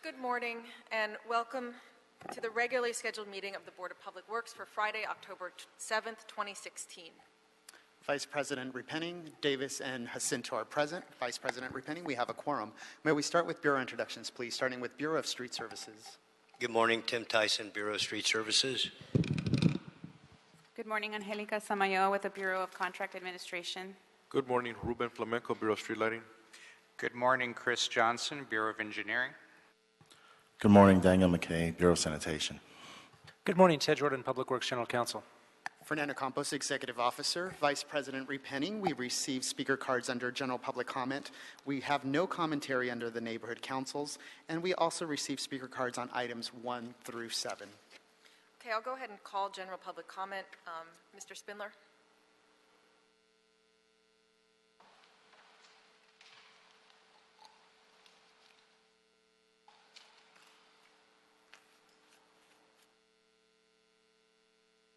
Good morning and welcome to the regularly scheduled meeting of the Board of Public Works for Friday, October 7th, 2016. Vice President Repenning, Davis, and Jacinto are present. Vice President Repenning, we have a quorum. May we start with Bureau introductions, please, starting with Bureau of Street Services. Good morning, Tim Tyson, Bureau of Street Services. Good morning, Angelica Samayo with the Bureau of Contract Administration. Good morning, Ruben Flamenco, Bureau of Street Lighting. Good morning, Chris Johnson, Bureau of Engineering. Good morning, Daniel McKay, Bureau of Sanitation. Good morning, Ted Jordan, Public Works General Counsel. Fernando Campos, Executive Officer. Vice President Repenning, we received speaker cards under General Public Comment. We have no commentary under the Neighborhood Councils, and we also received speaker cards on items 1 through 7. Okay, I'll go ahead and call General Public Comment. Mr. Spindler?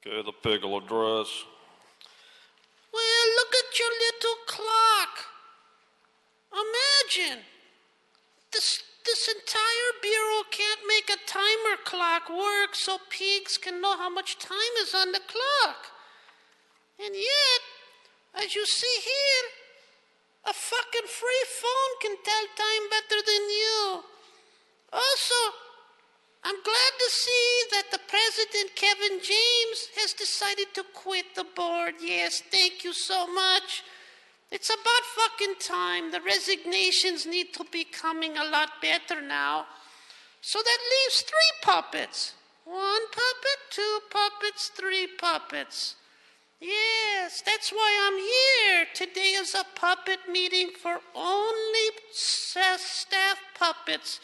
Okay, the pig will address. Well, look at your little clock. Imagine, this entire bureau can't make a timer clock work so pigs can know how much time is on the clock. And yet, as you see here, a fucking free phone can tell time better than you. Also, I'm glad to see that the president, Kevin James, has decided to quit the board. Yes, thank you so much. It's about fucking time. The resignations need to be coming a lot better now. So that leaves 3 puppets. 1 puppet, 2 puppets, 3 puppets. Yes, that's why I'm here. Today is a puppet meeting for only staff puppets.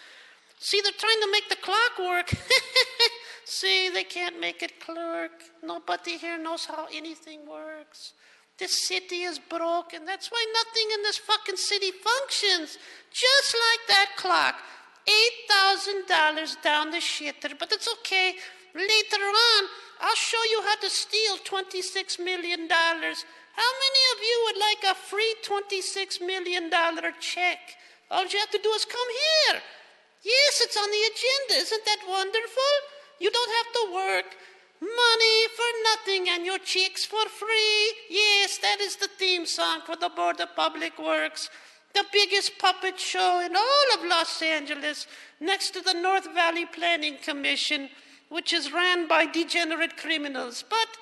See, they're trying to make the clock work. See, they can't make it clerk. Nobody here knows how anything works. This city is broken. That's why nothing in this fucking city functions. Just like that clock. $8,000 down the shitter. But it's okay. Later on, I'll show you how to steal $26 million. How many of you would like a free $26 million check? All you have to do is come here. Yes, it's on the agenda. Isn't that wonderful? You don't have to work. Money for nothing and your checks for free. Yes, that is the theme song for the Board of Public Works. The biggest puppet show in all of Los Angeles, next to the North Valley Planning Commission, which is ran by degenerate criminals. But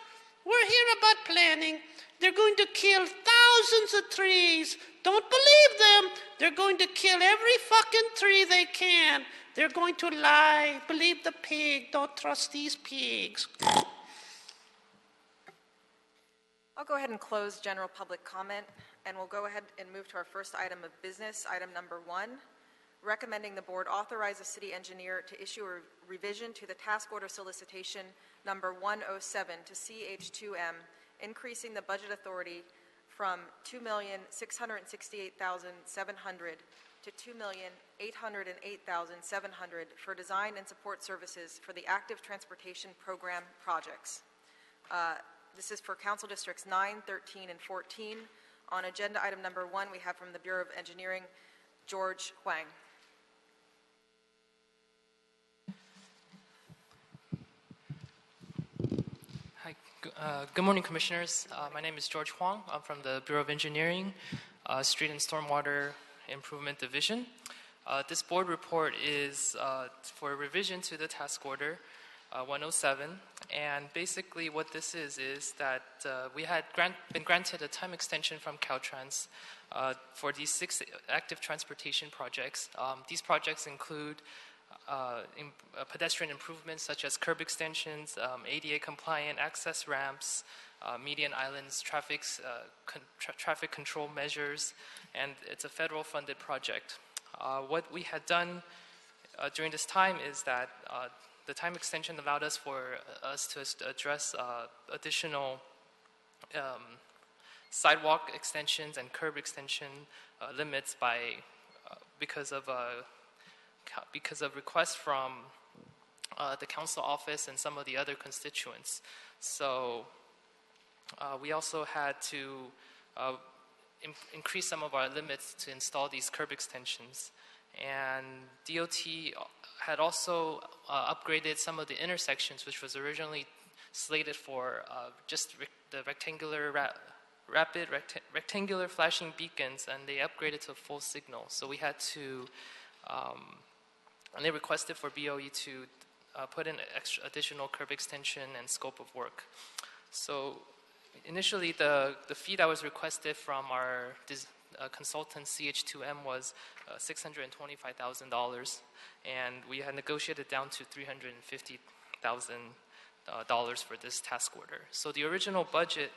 we're here about planning. They're going to kill thousands of trees. Don't believe them. They're going to kill every fucking tree they can. They're going to lie. Believe the pig. Don't trust these pigs. I'll go ahead and close general public comment, and we'll go ahead and move to our first item of business, item number 1, recommending the board authorize the city engineer to issue a revision to the task order solicitation number 107 to CH2M, increasing the budget authority from $2,668,700 to $2,808,700 for design and support services for the active transportation program projects. This is for Council Districts 9, 13, and 14. On agenda item number 1, we have from the Bureau of Engineering, George Huang. Hi, good morning, Commissioners. My name is George Huang. I'm from the Bureau of Engineering, Street and Stormwater Improvement Division. This board report is for a revision to the task order 107, and basically what this is that we had been granted a time extension from Caltrans for these 6 active transportation projects. These projects include pedestrian improvements such as curb extensions, ADA compliant access ramps, median islands, traffic control measures, and it's a federal funded project. What we had done during this time is that the time extension allowed us to address additional sidewalk extensions and curb extension limits because of requests from the council office and some of the other constituents. So we also had to increase some of our limits to install these curb extensions. And DOT had also upgraded some of the intersections, which was originally slated for just the rectangular flashing beacons, and they upgraded to full signal. So we had to, and they requested for BOE to put in additional curb extension and scope of work. So initially, the fee that was requested from our consultant CH2M was $625,000, and we had negotiated down to $350,000 for this task order. So the original budget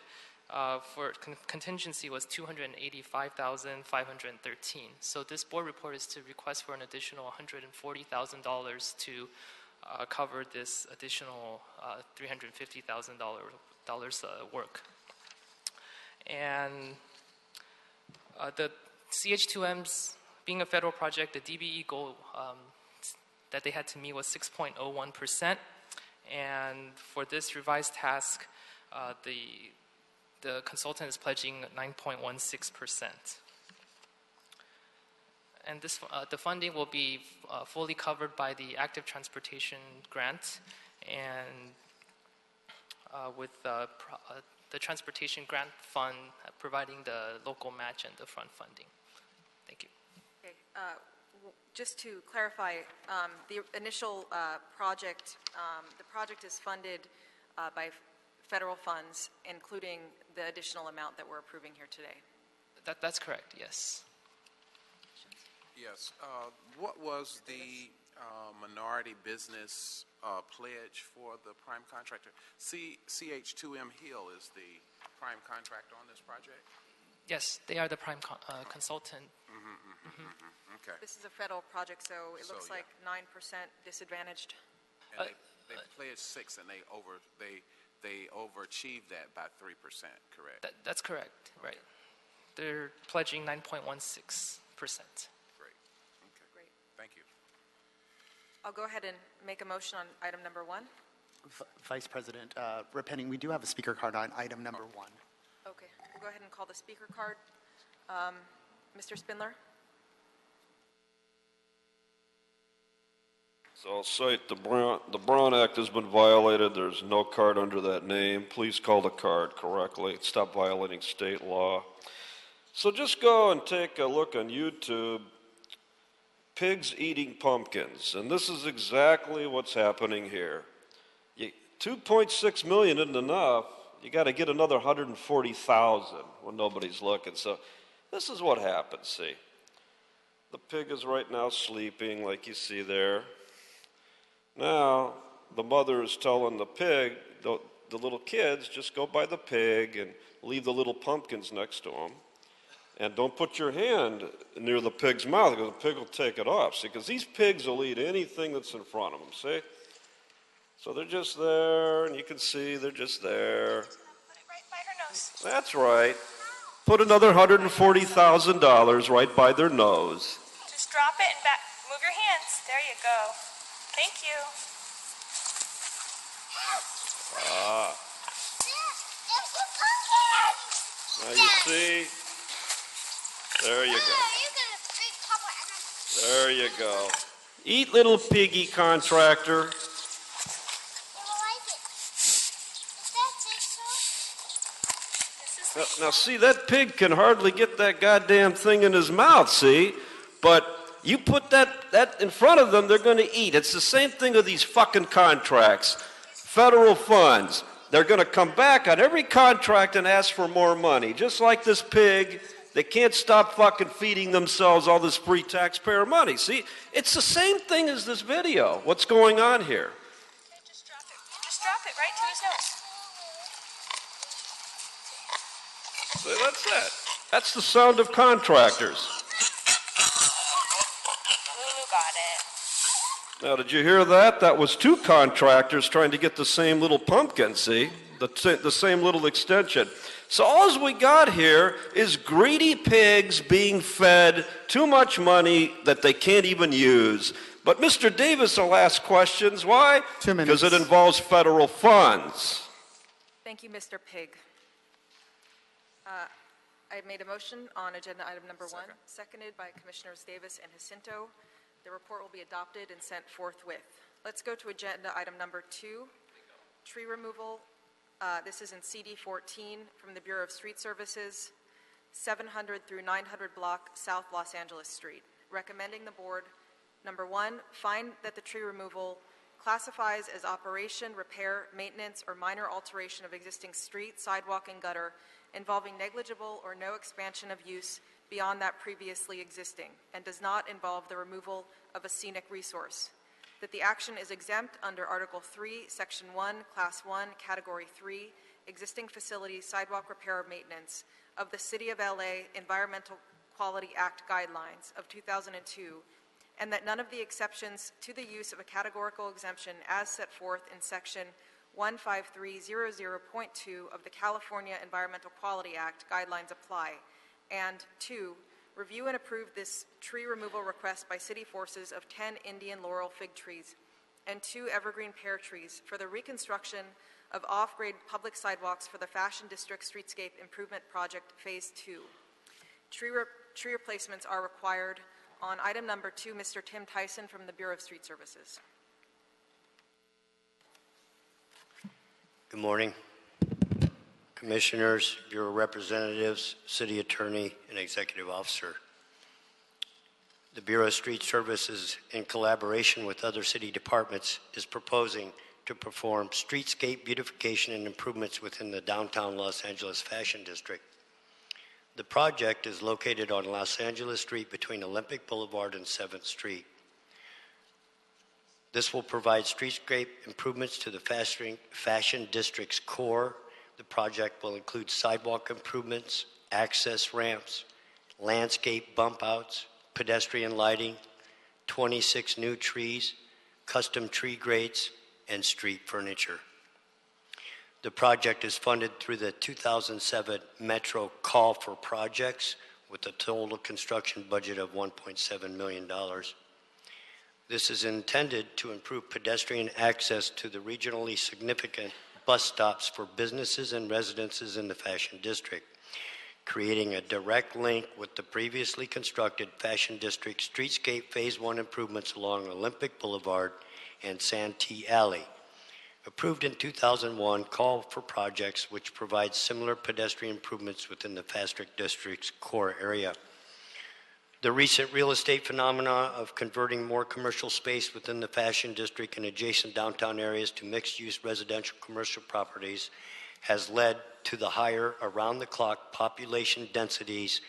for contingency was $285,513. So this board report is to request for an additional $140,000 to cover this additional $350,000 work. And the CH2M's, being a federal project, the DBE goal that they had to meet was 6.01%. And for this revised task, the consultant is pledging 9.16%. And this, the funding will be fully covered by the active transportation grant, and with the transportation grant fund providing the local match and the front funding. Thank you. Okay. Just to clarify, the initial project, the project is funded by federal funds, including the additional amount that we're approving here today. That's correct, yes. Yes. What was the minority business pledge for the prime contractor? CH2M Hill is the prime contractor on this project? Yes, they are the prime consultant. Okay. This is a federal project, so it looks like 9% disadvantaged. And they pledged 6, and they overachieved that by 3%, correct? That's correct, right. They're pledging 9.16%. Great. Okay. Great. Thank you. I'll go ahead and make a motion on item number 1. Vice President Repenning, we do have a speaker card on item number 1. Okay, we'll go ahead and call the speaker card. Mr. Spindler? So I'll cite the Brown Act has been violated. There's no card under that name. Please call the card correctly. Stop violating state law. So just go and take a look on YouTube. Pigs eating pumpkins. And this is exactly what's happening here. 2.6 million isn't enough. You got to get another 140,000 when nobody's looking. So this is what happens, see. The pig is right now sleeping like you see there. Now, the mother is telling the pig, the little kids, just go by the pig and leave the little pumpkins next to them. And don't put your hand near the pig's mouth because the pig will take it off. See, because these pigs will eat anything that's in front of them, see? So they're just there, and you can see they're just there. Put it right by her nose. That's right. Put another $140,000 right by their nose. Just drop it and back. Move your hands. There you go. Thank you. Now you see? There you go. There you go. Eat, little piggy contractor. Now, see, that pig can hardly get that goddamn thing in his mouth, see? But you put that in front of them, they're going to eat. It's the same thing with these fucking contracts. Federal funds. They're going to come back on every contract and ask for more money. Just like this pig, they can't stop fucking feeding themselves all this free taxpayer money. See, it's the same thing as this video. What's going on here? Just drop it. Just drop it right to his nose. So that's it. That's the sound of contractors. Lulu got it. Now, did you hear that? That was 2 contractors trying to get the same little pumpkin, see? The same little extension. So all we got here is greedy pigs being fed too much money that they can't even use. But Mr. Davis will ask questions. Why? 2 minutes. Because it involves federal funds. Thank you, Mr. Pig. I made a motion on agenda item number 1, seconded by Commissioners Davis and Jacinto. The report will be adopted and sent forthwith. Let's go to agenda item number 2, tree removal. This is in CD 14 from the Bureau of Street Services, 700 through 900 block South Los Angeles Street. Recommending the board, number 1, find that the tree removal classifies as operation, repair, maintenance, or minor alteration of existing street, sidewalk, and gutter involving negligible or no expansion of use beyond that previously existing, and does not involve the removal of a scenic resource. That the action is exempt under Article 3, Section 1, Class 1, Category 3, Existing Facilities, Sidewalk Repair or Maintenance of the City of LA Environmental Quality Act Guidelines of 2002, and that none of the exceptions to the use of a categorical exemption as set forth in Section 15300.2 of the California Environmental Quality Act Guidelines apply. And 2, review and approve this tree removal request by city forces of 10 Indian laurel fig trees and 2 evergreen pear trees for the reconstruction of off-grade public sidewalks for the Fashion District Streetscape Improvement Project Phase 2. Tree replacements are required. On item number 2, Mr. Tim Tyson from the Bureau of Street Services. Good morning. Commissioners, Bureau representatives, City Attorney, and Executive Officer. The Bureau of Street Services, in collaboration with other city departments, is proposing to perform streetscape beautification and improvements within the downtown Los Angeles Fashion District. The project is located on Los Angeles Street between Olympic Boulevard and 7th Street. This will provide streetscape improvements to the Fashion District's core. The project will include sidewalk improvements, access ramps, landscape bump outs, pedestrian lighting, 26 new trees, custom tree grates, and street furniture. The project is funded through the 2007 Metro Call for Projects with a total construction budget of $1.7 million. This is intended to improve pedestrian access to the regionally significant bus stops for businesses and residences in the Fashion District, creating a direct link with the previously constructed Fashion District Streetscape Phase 1 improvements along Olympic Boulevard and Santee Alley. Approved in 2001, call for projects which provide similar pedestrian improvements within the Fashion District's core area. The recent real estate phenomena of converting more commercial space within the Fashion District and adjacent downtown areas to mixed-use residential commercial properties has led to the higher around-the-clock population densities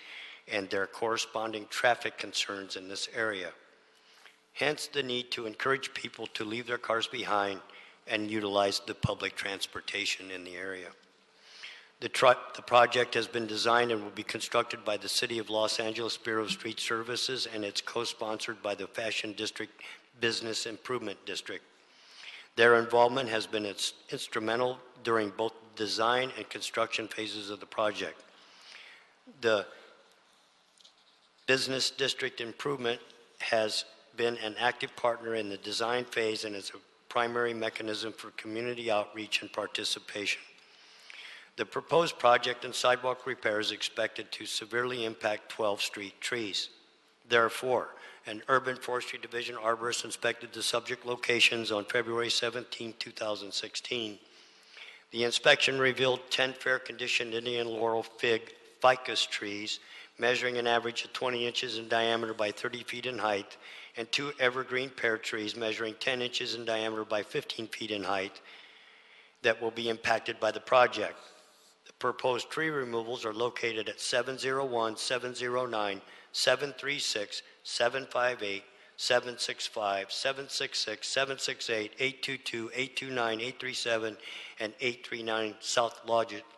and their corresponding traffic concerns in this area. Hence the need to encourage people to leave their cars behind and utilize the public transportation in the area. The project has been designed and will be constructed by the City of Los Angeles Bureau of Street Services, and it's co-sponsored by the Fashion District Business Improvement District. Their involvement has been instrumental during both design and construction phases of the project. The Business District Improvement has been an active partner in the design phase and is a primary mechanism for community outreach and participation. The proposed project and sidewalk repair is expected to severely impact 12 street trees. Therefore, an Urban Forestry Division arborist inspected the subject locations on February 17, 2016. The inspection revealed 10 fair condition Indian laurel fig ficus trees measuring an average of 20 inches in diameter by 30 feet in height, and 2 evergreen pear trees measuring 10 inches in diameter by 15 feet in height that will be impacted by the project. The proposed tree removals are located at 701, 709, 736, 758, 765, 766, 768, 822, 829, 837, and 839 South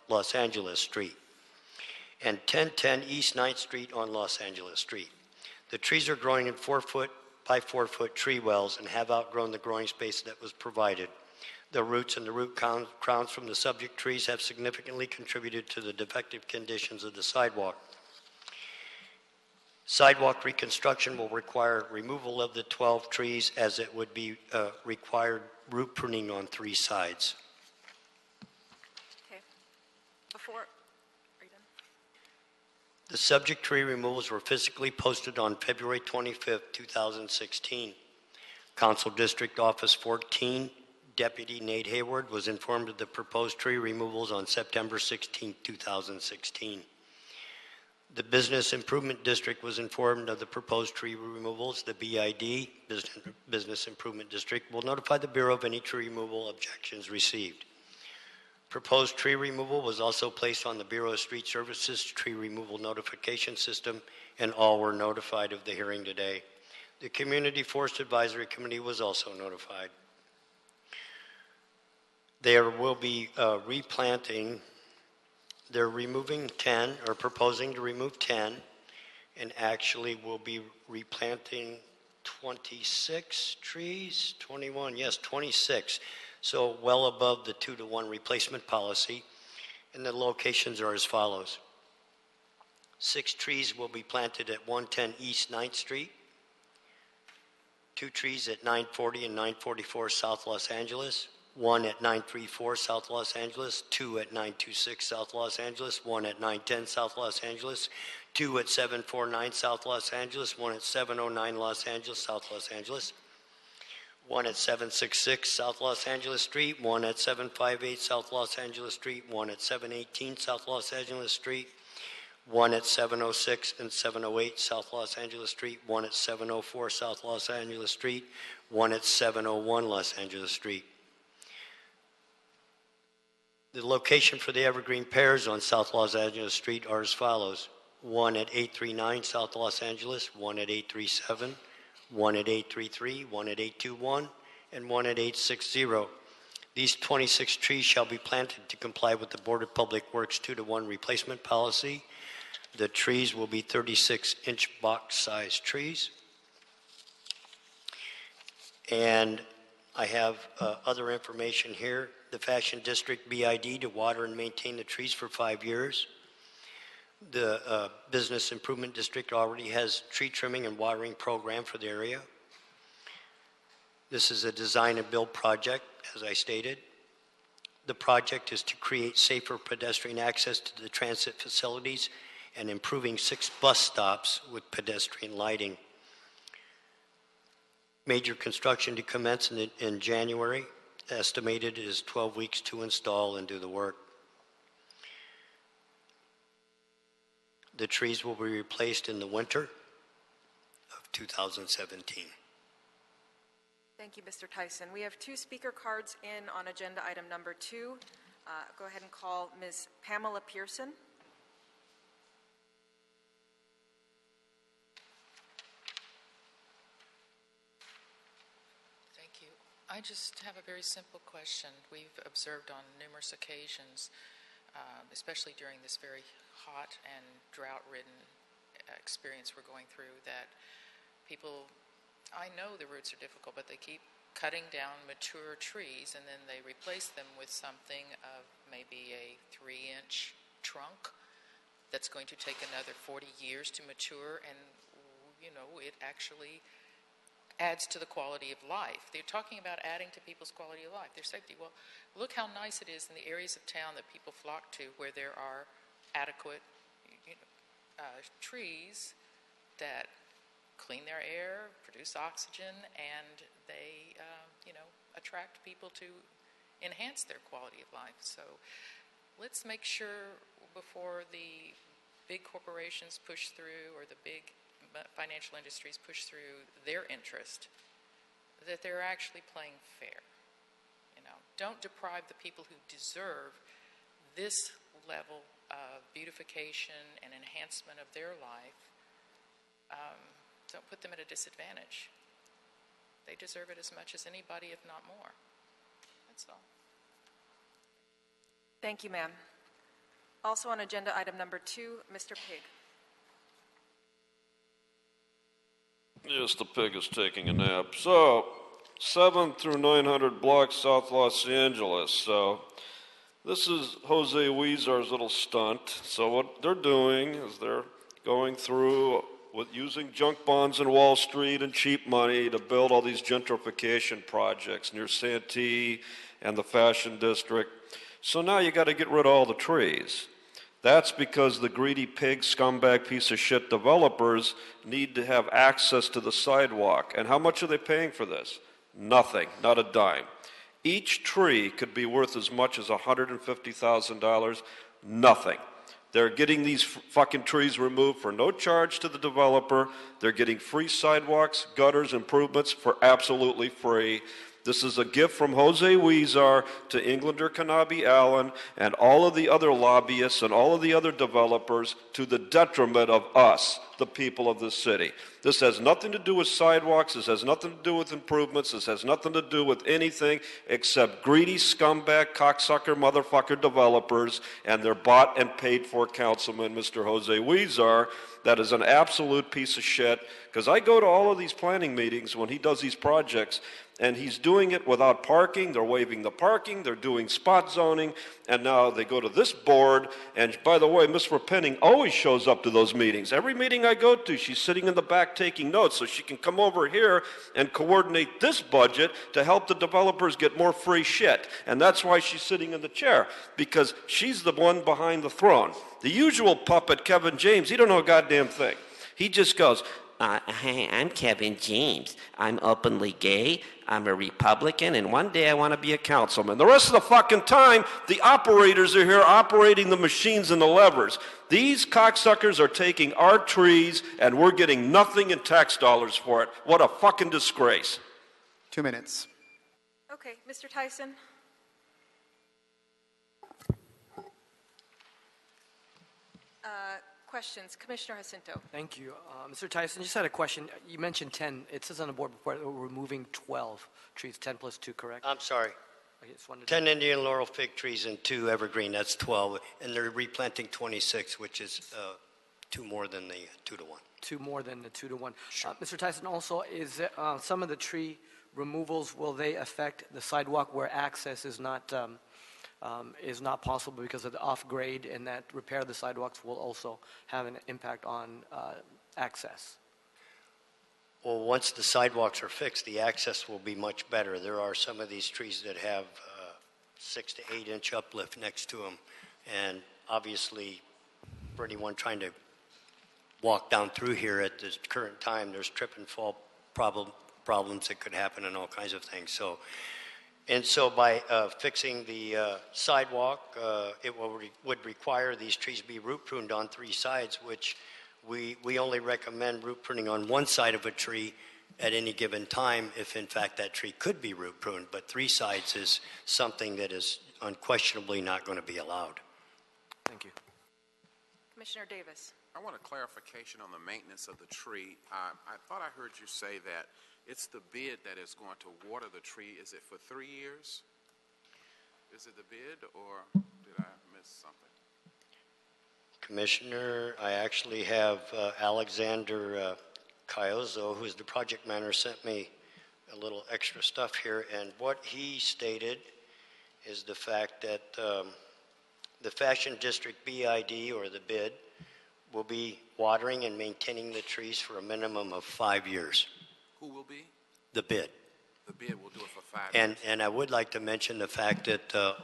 Los Angeles Street, and 1010 East 9th Street on Los Angeles Street. The trees are growing in 4-foot by 4-foot tree wells and have outgrown the growing space that was provided. The roots and the root crowns from the subject trees have significantly contributed to the defective conditions of the sidewalk. Sidewalk reconstruction will require removal of the 12 trees, as it would be required root pruning on 3 sides. Okay. Are you done? The subject tree removals were physically posted on February 25th, 2016. Council District Office 14, Deputy Nate Hayward was informed of the proposed tree removals on September 16, 2016. The Business Improvement District was informed of the proposed tree removals. The BID, Business Improvement District, will notify the Bureau of any tree removal objections received. Proposed tree removal was also placed on the Bureau of Street Services tree removal notification system, and all were notified of the hearing today. The Community Forest Advisory Committee was also notified. There will be replanting. They're removing 10, or proposing to remove 10, and actually will be replanting 26 trees, 21, yes, 26. So well above the 2-to-1 replacement policy. And the locations are as follows. 6 trees will be planted at 110 East 9th Street. 2 trees at 940 and 944 South Los Angeles. 1 at 934 South Los Angeles. 2 at 926 South Los Angeles. 1 at 910 South Los Angeles. 2 at 749 South Los Angeles. 1 at 709 Los Angeles, South Los Angeles. 1 at 766 South Los Angeles Street, 1 at 758 South Los Angeles Street, 1 at 718 South Los Angeles Street, 1 at 706 and 708 South Los Angeles Street, 1 at 704 South Los Angeles Street, 1 at 701 Los Angeles Street. The location for the evergreen pears on South Los Angeles Street are as follows. 1 at 839 South Los Angeles, 1 at 837, 1 at 833, 1 at 821, and 1 at 860. These 26 trees shall be planted to comply with the Board of Public Works 2-to-1 replacement policy. The trees will be 36-inch box-sized trees. And I have other information here. The Fashion District BID to water and maintain the trees for 5 years. The Business Improvement District already has tree trimming and watering program for the area. This is a design and build project, as I stated. The project is to create safer pedestrian access to the transit facilities and improving 6 bus stops with pedestrian lighting. Major construction to commence in January. Estimated is 12 weeks to install and do the work. The trees will be replaced in the winter of 2017. Thank you, Mr. Tyson. We have 2 speaker cards in on agenda item number 2. Go ahead and call Ms. Pamela Pearson. Thank you. I just have a very simple question. We've observed on numerous occasions, especially during this very hot and drought-ridden experience we're going through, that people, I know the roots are difficult, but they keep cutting down mature trees and then they replace them with something of maybe a 3-inch trunk that's going to take another 40 years to mature, and you know, it actually adds to the quality of life. They're talking about adding to people's quality of life, their safety. Well, look how nice it is in the areas of town that people flock to where there are adequate trees that clean their air, produce oxygen, and they attract people to enhance their quality of life. So let's make sure before the big corporations push through or the big financial industries push through their interest, that they're actually playing fair. Don't deprive the people who deserve this level of beautification and enhancement of their life. Don't put them at a disadvantage. They deserve it as much as anybody, if not more. That's all. Thank you, ma'am. Also on agenda item number 2, Mr. Pig. Yes, the pig is taking a nap. So, 7 through 900 blocks South Los Angeles. So, this is Jose Huizar's little stunt. So what they're doing is they're going through with using junk bonds in Wall Street and cheap money to build all these gentrification projects near Santee and the Fashion District. So now you got to get rid of all the trees. That's because the greedy pig, scumbag, piece of shit developers need to have access to the sidewalk. And how much are they paying for this? Nothing, not a dime. Each tree could be worth as much as $150,000. Nothing. They're getting these fucking trees removed for no charge to the developer. They're getting free sidewalks, gutters, improvements for absolutely free. This is a gift from Jose Huizar to Englander Kanabi Allen and all of the other lobbyists and all of the other developers to the detriment of us, the people of this city. This has nothing to do with sidewalks. This has nothing to do with improvements. This has nothing to do with anything except greedy scumbag, cocksucker, motherfucker developers and their bought and paid for councilman, Mr. Jose Huizar. That is an absolute piece of shit. Because I go to all of these planning meetings when he does these projects, and he's doing it without parking. They're waiving the parking. They're doing spot zoning. And now they go to this board. And by the way, Ms. Repenning always shows up to those meetings. Every meeting I go to, she's sitting in the back taking notes so she can come over here and coordinate this budget to help the developers get more free shit. And that's why she's sitting in the chair, because she's the one behind the throne. The usual puppet, Kevin James, he don't know a goddamn thing. He just goes, hey, I'm Kevin James. I'm openly gay. I'm a Republican, and one day I want to be a councilman. The rest of the fucking time, the operators are here operating the machines and the levers. These cocksuckers are taking our trees, and we're getting nothing in tax dollars for it. What a fucking disgrace. 2 minutes. Okay, Mr. Tyson. Questions. Commissioner Jacinto. Thank you. Mr. Tyson, just had a question. You mentioned 10. It says on the board report that we're removing 12 trees, 10 plus 2, correct? I'm sorry. I just wanted 10 Indian laurel fig trees and 2 evergreen, that's 12. And they're replanting 26, which is 2 more than the 2 to 1. 2 more than the 2 to 1. Sure. Mr. Tyson, also, is some of the tree removals, will they affect the sidewalk where access is not possible because of the off-grade, and that repair of the sidewalks will also have an impact on access? Well, once the sidewalks are fixed, the access will be much better. There are some of these trees that have 6 to 8 inch uplift next to them. And obviously, for anyone trying to walk down through here at this current time, there's trip and fall problems that could happen and all kinds of things. So by fixing the sidewalk, it would require these trees be root pruned on 3 sides, which we only recommend root pruning on one side of a tree at any given time if in fact that tree could be root pruned, but 3 sides is something that is unquestionably not going to be allowed. Thank you. Commissioner Davis. I want a clarification on the maintenance of the tree. I thought I heard you say that it's the bid that is going to water the tree. Is it for 3 years? Is it the bid, or did I miss something? Commissioner, I actually have Alexander Caiozzo, who's the project manager, sent me a little extra stuff here, and what he stated is the fact that the Fashion District BID, or the bid, will be watering and maintaining the trees for a minimum of 5 years. Who will be? The bid. The bid will do it for 5 years. And I would like to mention the fact that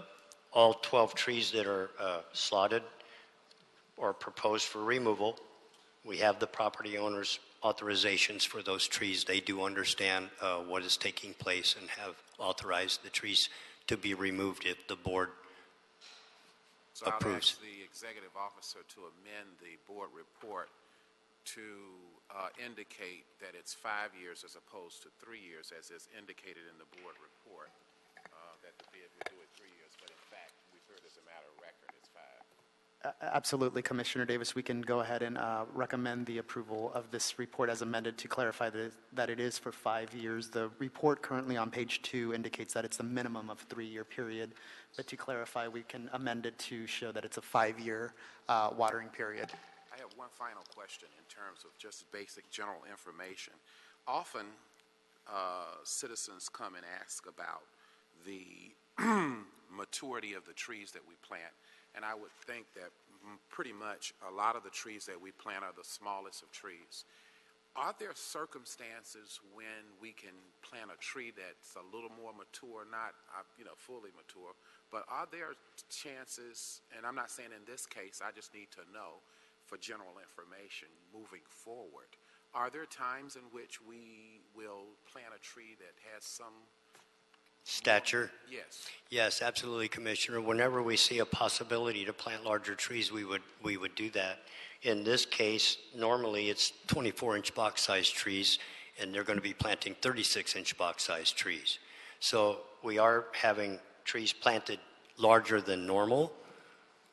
all 12 trees that are slotted or proposed for removal, we have the property owner's authorizations for those trees. They do understand what is taking place and have authorized the trees to be removed if the board approves. So I'll ask the executive officer to amend the board report to indicate that it's 5 years as opposed to 3 years, as is indicated in the board report, that the bid would do it 3 years, but in fact, we've heard as a matter of record, it's 5. Absolutely, Commissioner Davis. We can go ahead and recommend the approval of this report as amended to clarify that it is for 5 years. The report currently on page 2 indicates that it's a minimum of 3-year period, but to clarify, we can amend it to show that it's a 5-year watering period. I have one final question in terms of just basic general information. Often, citizens come and ask about the maturity of the trees that we plant. And I would think that pretty much a lot of the trees that we plant are the smallest of trees. Are there circumstances when we can plant a tree that's a little more mature, not fully mature, but are there chances, and I'm not saying in this case, I just need to know for general information moving forward, are there times in which we will plant a tree that has some Stature? Yes. Yes, absolutely, Commissioner. Whenever we see a possibility to plant larger trees, we would do that. In this case, normally it's 24-inch box-sized trees, and they're going to be planting 36-inch box-sized trees. So we are having trees planted larger than normal.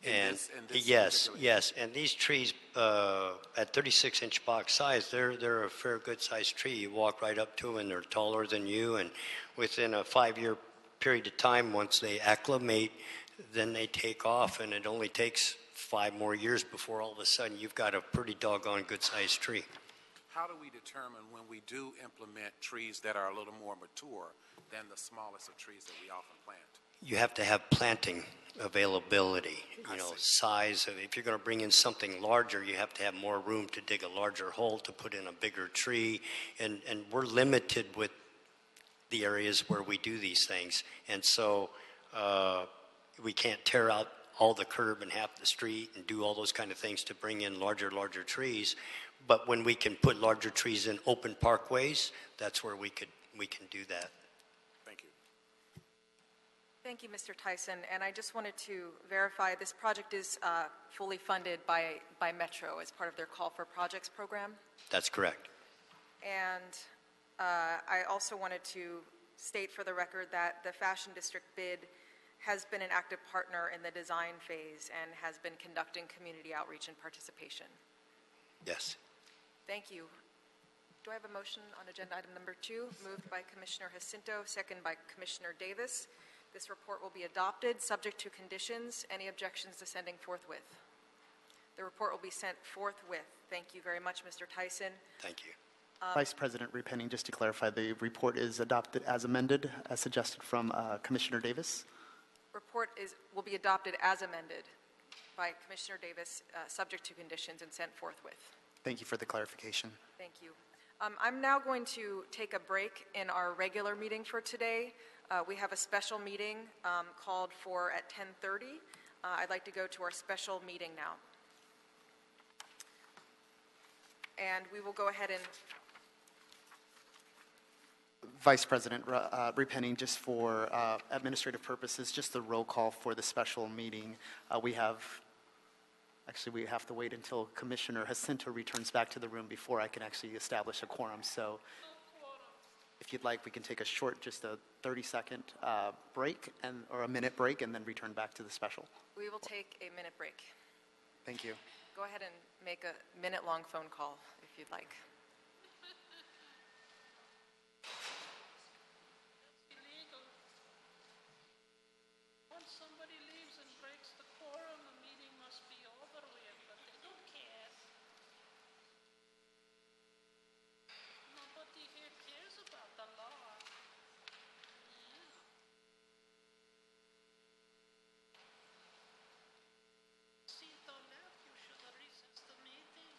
And yes, and these trees at 36-inch box size, they're a fair good sized tree. You walk right up to them, and they're taller than you. And within a 5-year period of time, once they acclimate, then they take off, and it only takes 5 more years before all of a sudden you've got a pretty doggone good sized tree. How do we determine when we do implement trees that are a little more mature than the smallest of trees that we often plant? You have to have planting availability, size. If you're going to bring in something larger, you have to have more room to dig a larger hole to put in a bigger tree. And we're limited with the areas where we do these things. And so we can't tear out all the curb and half the street and do all those kind of things to bring in larger trees. But when we can put larger trees in open parkways, that's where we can do that. Thank you, Mr. Tyson. And I just wanted to verify this project is fully funded by Metro as part of their Call for Projects program. That's correct. And I also wanted to state for the record that the Fashion District bid has been an active partner in the design phase and has been conducting community outreach and participation. Yes. Thank you. Do I have a motion on agenda item number 2? Moved by Commissioner Jacinto, second by Commissioner Davis. This report will be adopted, subject to conditions. Any objections to sending forthwith? The report will be sent forthwith. Thank you very much, Mr. Tyson. Thank you. Vice President Repenning, just to clarify, the report is adopted as amended, as suggested from Commissioner Davis. Report will be adopted as amended by Commissioner Davis, subject to conditions, and sent forthwith. Thank you for the clarification. Thank you. I'm now going to take a break in our regular meeting for today. We have a special meeting called for at 10:30. I'd like to go to our special meeting now. And we will go ahead and... Vice President Repenning, just for administrative purposes, just the roll call for the special meeting. We have to wait until Commissioner Jacinto returns back to the room before I can actually establish a quorum. So if you'd like, we can take a short, just a 30-second break or a minute break and then return back to the special. We will take a minute break. Thank you. Go ahead and make a minute-long phone call if you'd like. Once somebody leaves and breaks the quorum, the meeting must be over with, but they don't care. Nobody here cares about the law. See the left, you should have recessed the meeting.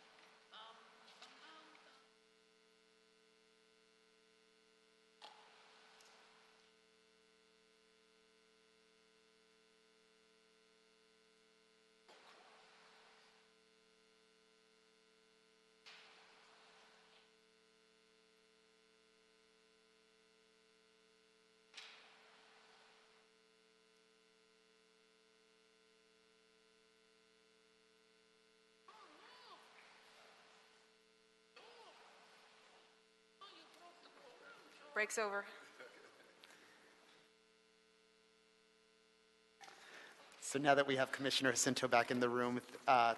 Break's over. So now that we have Commissioner Jacinto back in the room,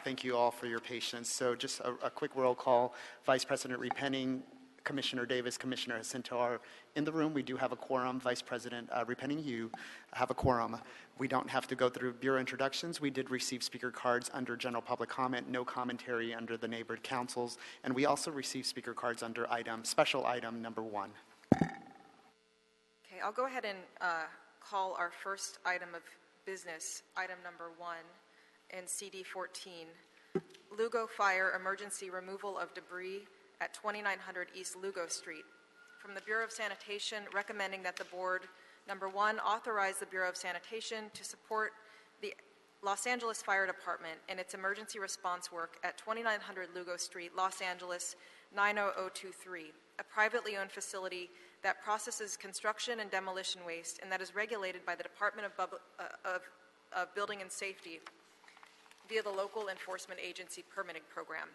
thank you all for your patience. So just a quick roll call. Vice President Repenning, Commissioner Davis, Commissioner Jacinto are in the room. We do have a quorum. Vice President Repenning, you have a quorum. We don't have to go through bureau introductions. We did receive speaker cards under general public comment, no commentary under the neighborhood councils, and we also received speaker cards under special item number 1. Okay, I'll go ahead and call our first item of business, item number 1, and CD 14, Lugo Fire Emergency Removal of Debris at 2900 East Lugo Street. From the Bureau of Sanitation, recommending that the board, number one, authorize the Bureau of Sanitation to support the Los Angeles Fire Department in its emergency response work at 2900 Lugo Street, Los Angeles 90023, a privately owned facility that processes construction and demolition waste and that is regulated by the Department of Building and Safety via the local enforcement agency permitting program.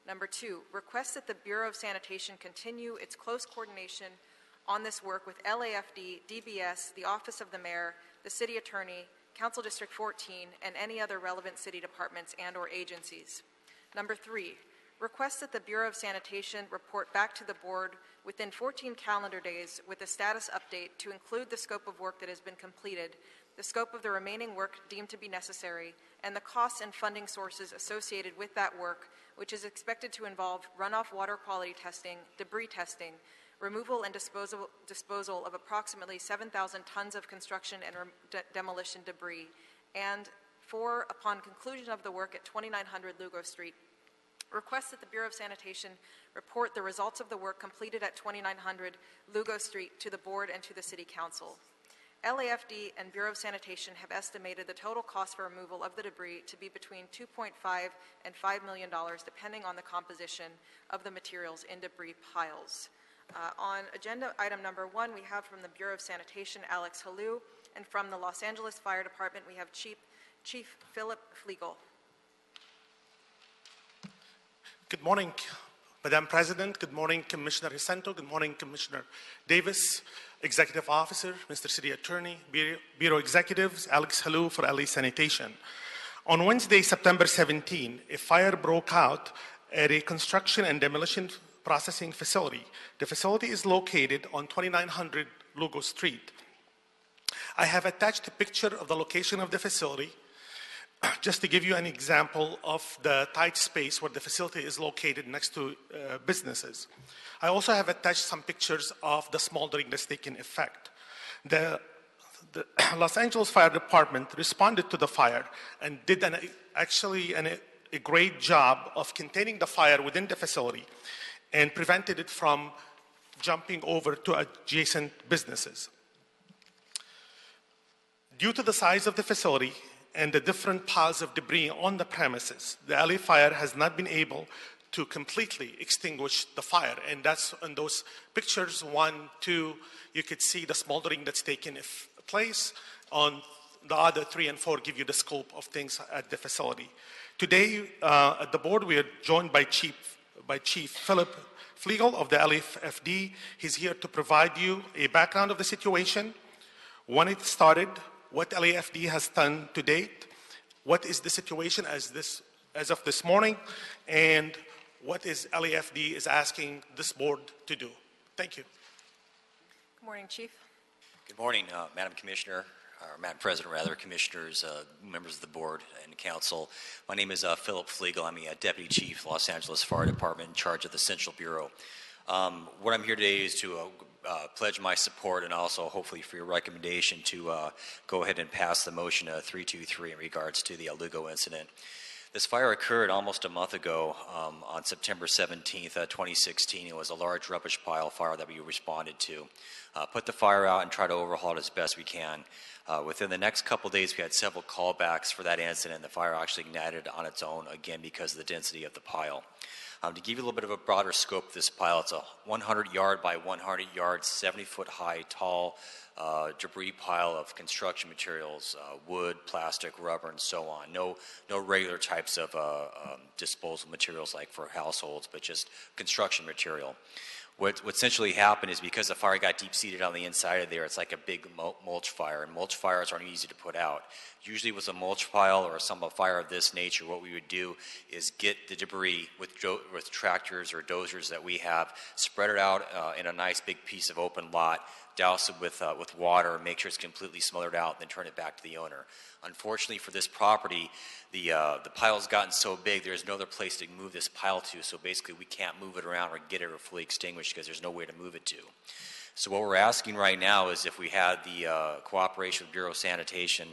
Number two, requests that the Bureau of Sanitation continue its close coordination on this work with LAFD, DBS, the Office of the Mayor, the City Attorney, Council District 14, and any other relevant city departments and/or agencies. Number three, requests that the Bureau of Sanitation report back to the board within 14 calendar days with a status update to include the scope of work that has been completed, the scope of the remaining work deemed to be necessary, and the costs and funding sources associated with that work, which is expected to involve runoff water quality testing, debris testing, removal and disposal of approximately 7,000 tons of construction and demolition debris, and four, upon conclusion of the work at 2900 Lugo Street, requests that the Bureau of Sanitation report the results of the work completed at 2900 Lugo Street to the board and to the City Council. LAFD and Bureau of Sanitation have estimated the total cost for removal of the debris to be between $2.5 and $5 million, depending on the composition of the materials in debris piles. On agenda item number one, we have from the Bureau of Sanitation, Alex Halou, and from the Los Angeles Fire Department, we have Chief Philip Flegel. Good morning, Madam President. Good morning, Commissioner Jacinto. Good morning, Commissioner Davis, Executive Officer, Mr. City Attorney, Bureau Executives, Alex Halou for LA Sanitation. On Wednesday, September 17, a fire broke out at a construction and demolition processing facility. The facility is located on 2900 Lugo Street. I have attached a picture of the location of the facility just to give you an example of the tight space where the facility is located next to businesses. I also have attached some pictures of the smoldering that's taken effect. The Los Angeles Fire Department responded to the fire and did a great job of containing the fire within the facility and prevented it from jumping over to adjacent businesses. Due to the size of the facility and the different piles of debris on the premises, the LA Fire has not been able to completely extinguish the fire. And that's in those pictures, 1, 2, you could see the smoldering that's taken place. On the other 3 and 4 give you the scope of things at the facility. Today, at the board, we are joined by Chief Philip Flegel of the LAFD. He's here to provide you a background of the situation, when it started, what LAFD has done to date, what is the situation as of this morning, and what is LAFD is asking this board to do. Thank you. Good morning, Chief. Good morning, Madam Commissioner, or Madam President, rather, Commissioners, members of the board and council. My name is Philip Flegel. I'm a Deputy Chief, Los Angeles Fire Department, in charge of the Central Bureau. What I'm here today is to pledge my support and also hopefully for your recommendation to go ahead and pass the motion 323 in regards to the Lugo incident. This fire occurred almost a month ago on September 17th, 2016. It was a large rubbish pile fire that we responded to. Put the fire out and try to overhaul it as best we can. Within the next couple of days, we had several callbacks for that incident. The fire actually ignited on its own, again, because of the density of the pile. To give you a little bit of a broader scope of this pile, it's a 100-yard by 100-yard, 70-foot high, tall debris pile of construction materials, wood, plastic, rubber, and so on. No regular types of disposal materials like for households, but just construction material. What essentially happened is because the fire got deep-seated on the inside of there, it's like a big mulch fire, and mulch fires aren't easy to put out. Usually with a mulch pile or a fire of this nature, what we would do is get the debris with tractors or dozers that we have, spread it out in a nice big piece of open lot, douse it with water, make sure it's completely smothered out, and then turn it back to the owner. Unfortunately for this property, the pile's gotten so big there's no other place to move this pile to, so basically we can't move it around or get it or fully extinguished because there's nowhere to move it to. So what we're asking right now is if we had the cooperation with Bureau of Sanitation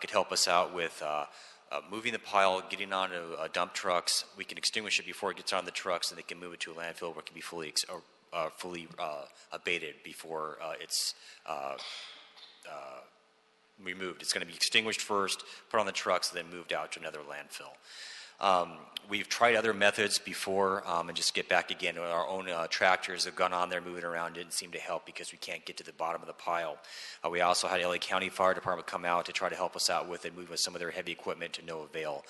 could help us out with moving the pile, getting onto dump trucks. We can extinguish it before it gets on the trucks, and they can move it to a landfill where it can be fully abated before it's removed. It's going to be extinguished first, put on the trucks, and then moved out to another landfill. We've tried other methods before, and just get back again, our own tractors have gone on there moving around, didn't seem to help because we can't get to the bottom of the pile. We also had LA County Fire Department come out to try to help us out with it, move with some of their heavy equipment to no avail.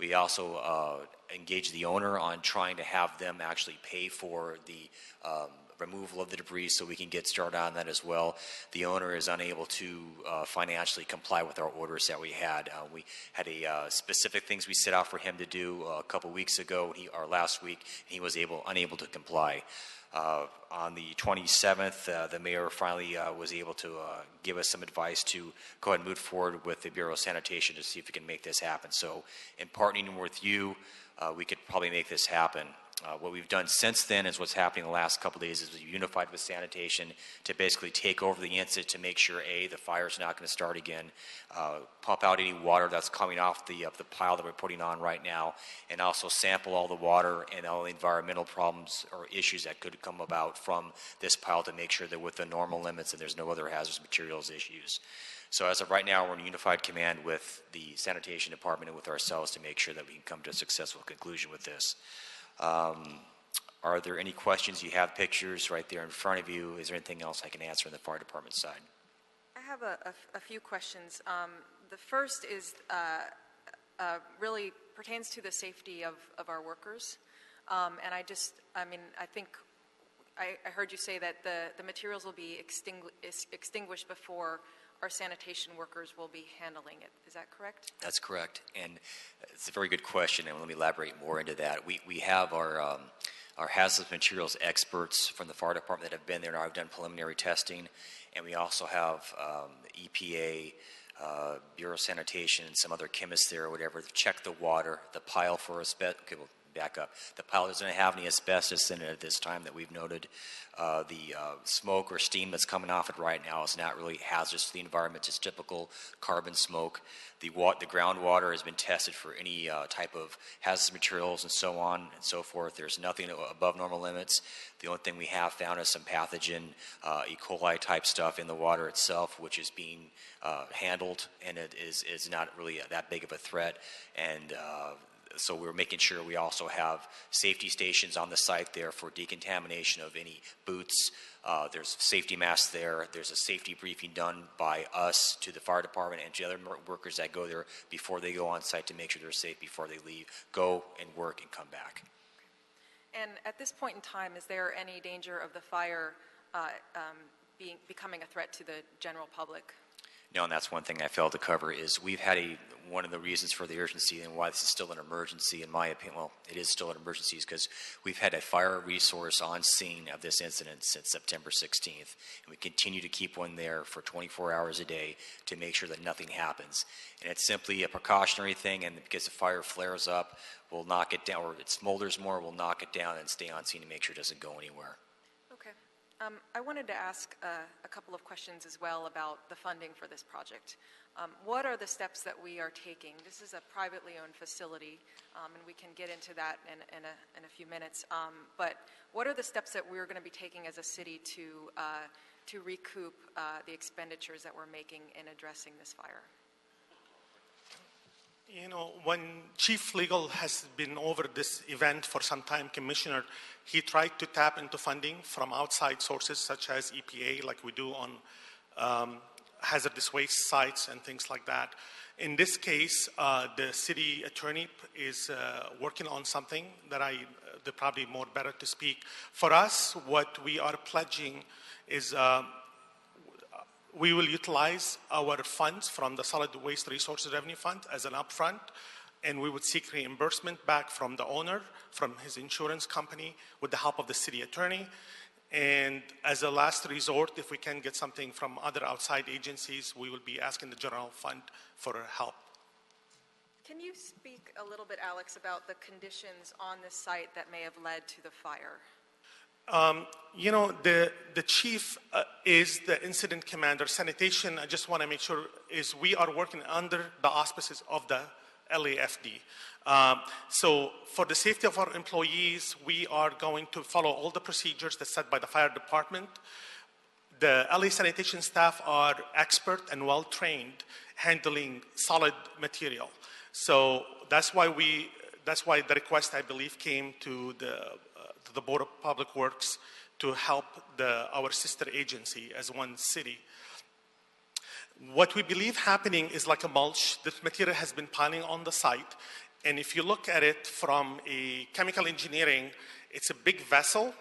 We also engaged the owner on trying to have them actually pay for the removal of the debris so we can get started on that as well. The owner is unable to financially comply with our orders that we had. We had specific things we set out for him to do a couple weeks ago, or last week, and he was unable to comply. On the 27th, the mayor finally was able to give us some advice to go ahead and move forward with the Bureau of Sanitation to see if we can make this happen. So in partnering with you, we could probably make this happen. What we've done since then is what's happening the last couple of days is we've unified with sanitation to basically take over the incident to make sure, A, the fire's not going to start again, pump out any water that's coming off the pile that we're putting on right now, and also sample all the water and all the environmental problems or issues that could come about from this pile to make sure that with the normal limits and there's no other hazardous materials issues. So as of right now, we're in unified command with the sanitation department and with ourselves to make sure that we can come to a successful conclusion with this. Are there any questions? You have pictures right there in front of you. Is there anything else I can answer on the fire department side? I have a few questions. The first is really pertains to the safety of our workers. And I think I heard you say that the materials will be extinguished before our sanitation workers will be handling it. Is that correct? That's correct. And it's a very good question, and let me elaborate more into that. We have our hazardous materials experts from the fire department that have been there and have done preliminary testing, and we also have EPA, Bureau of Sanitation, and some other chemists there or whatever to check the water, the pile for asbestos. Okay, we'll back up. The pile doesn't have any asbestos in it at this time that we've noted. The smoke or steam that's coming off it right now is not really hazardous to the environment. It's typical carbon smoke. The groundwater has been tested for any type of hazardous materials and so on and so forth. There's nothing above normal limits. The only thing we have found is some pathogen, E. coli type stuff in the water itself, which is being handled, and it is not really that big of a threat. And so we're making sure we also have safety stations on the site there for decontamination of any boots. There's safety masks there. There's a safety briefing done by us to the fire department and to other workers that go there before they go on site to make sure they're safe before they leave, go and work and come back. And at this point in time, is there any danger of the fire becoming a threat to the general public? No, and that's one thing I failed to cover is we've had one of the reasons for the urgency and why this is still an emergency, in my opinion, well, it is still an emergency, is because we've had a fire resource on scene of this incident since September 16th, and we continue to keep one there for 24 hours a day to make sure that nothing happens. And it's simply a precautionary thing, and because the fire flares up, we'll knock it down, or it smolders more, we'll knock it down and stay on scene to make sure it doesn't go anywhere. I wanted to ask a couple of questions as well about the funding for this project. What are the steps that we are taking? This is a privately owned facility, and we can get into that in a few minutes. But what are the steps that we're going to be taking as a city to recoup the expenditures that we're making in addressing this fire? You know, when Chief Legal has been over this event for some time, Commissioner, he tried to tap into funding from outside sources such as EPA, like we do on hazardous waste sites and things like that. In this case, the city attorney is working on something that they're probably more better to speak. For us, what we are pledging is we will utilize our funds from the Solid Waste Resources Revenue Fund as an upfront, and we would seek reimbursement back from the owner, from his insurance company, with the help of the city attorney. And as a last resort, if we can get something from other outside agencies, we will be asking the general fund for help. Can you speak a little bit, Alex, about the conditions on this site that may have led to the fire? You know, the chief is the incident commander. Sanitation, I just want to make sure, is we are working under the auspices of the LAFD. So for the safety of our employees, we are going to follow all the procedures that's set by the fire department. The LA sanitation staff are expert and well-trained handling solid material. So that's why the request, I believe, came to the Board of Public Works to help our sister agency as one city. What we believe happening is like a mulch. This material has been piling on the site. And if you look at it from a chemical engineering, it's a big vessel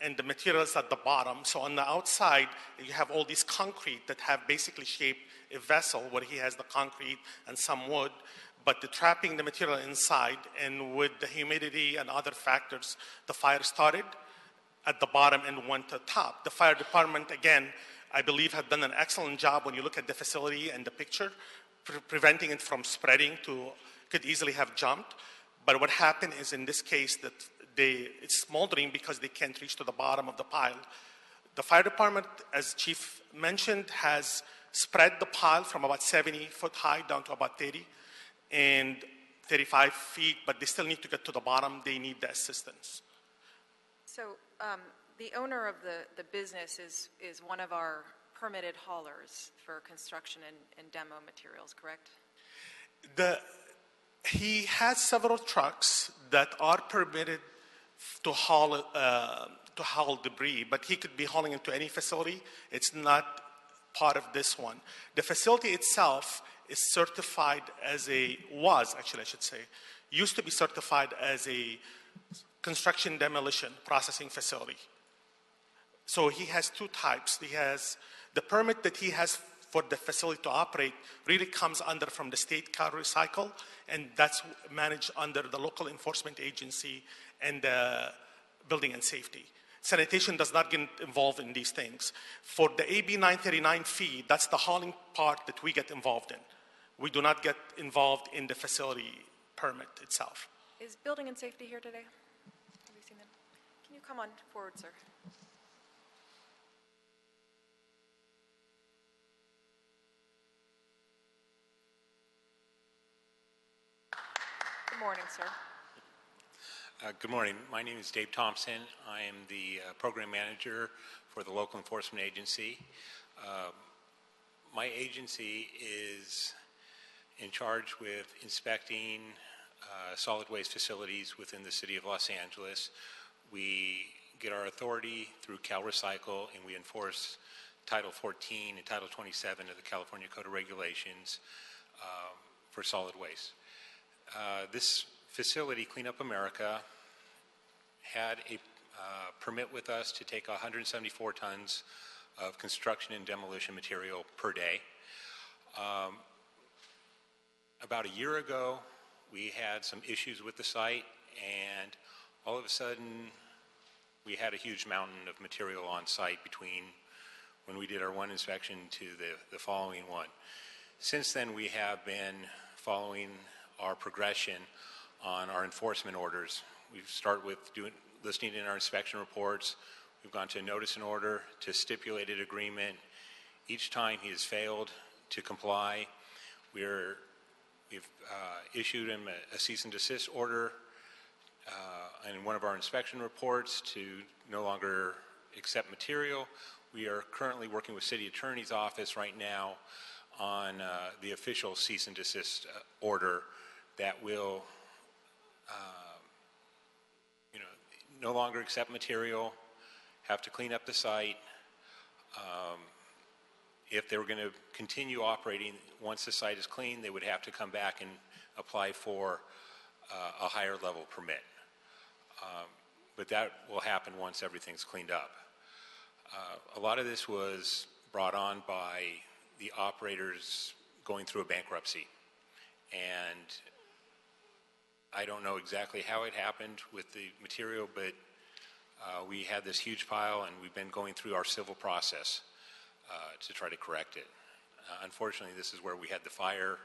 and the material is at the bottom. So on the outside, you have all these concrete that have basically shaped a vessel where he has the concrete and some wood, but the trapping the material inside, and with the humidity and other factors, the fire started at the bottom and went to the top. The fire department, again, I believe have done an excellent job when you look at the facility and the picture, preventing it from spreading could easily have jumped. But what happened is in this case that it's smoldering because they can't reach to the bottom of the pile. The fire department, as Chief mentioned, has spread the pile from about 70 foot high down to about 30 and 35 feet, but they still need to get to the bottom. They need the assistance. So the owner of the business is one of our permitted haulers for construction and demo materials, correct? He has several trucks that are permitted to haul debris, but he could be hauling into any facility. It's not part of this one. The facility itself is certified used to be certified as a construction demolition processing facility. So he has two types. He has the permit that he has for the facility to operate really comes under from the state car recycle, and that's managed under the local enforcement agency and building and safety. Sanitation does not get involved in these things. For the AB 939 fee, that's the hauling part that we get involved in. We do not get involved in the facility permit itself. Is building and safety here today? Have you seen them? Can you come on forward, sir? Good morning, sir. Good morning. My name is Dave Thompson. I am the program manager for the local enforcement agency. My agency is in charge with inspecting solid waste facilities within the city of Los Angeles. We get our authority through CalRecycle, and we enforce Title 14 and Title 27 of the California Code of Regulations for solid waste. This facility, Clean Up America, had a permit with us to take 174 tons of construction and demolition material per day. About a year ago, we had some issues with the site, and all of a sudden, we had a huge mountain of material on site between when we did our one inspection to the following one. Since then, we have been following our progression on our enforcement orders. We start with listing in our inspection reports. We've gone to notice and order, to stipulated agreement. Each time he has failed to comply, we've issued him a cease and desist order in one of our inspection reports to no longer accept material. We are currently working with City Attorney's Office right now on the official cease and desist order that will no longer accept material, have to clean up the site. If they were going to continue operating, once the site is clean, they would have to come back and apply for a higher level permit. But that will happen once everything's cleaned up. A lot of this was brought on by the operators going through a bankruptcy. And I don't know exactly how it happened with the material, but we had this huge pile, and we've been going through our civil process to try to correct it. Unfortunately, this is where we had the fire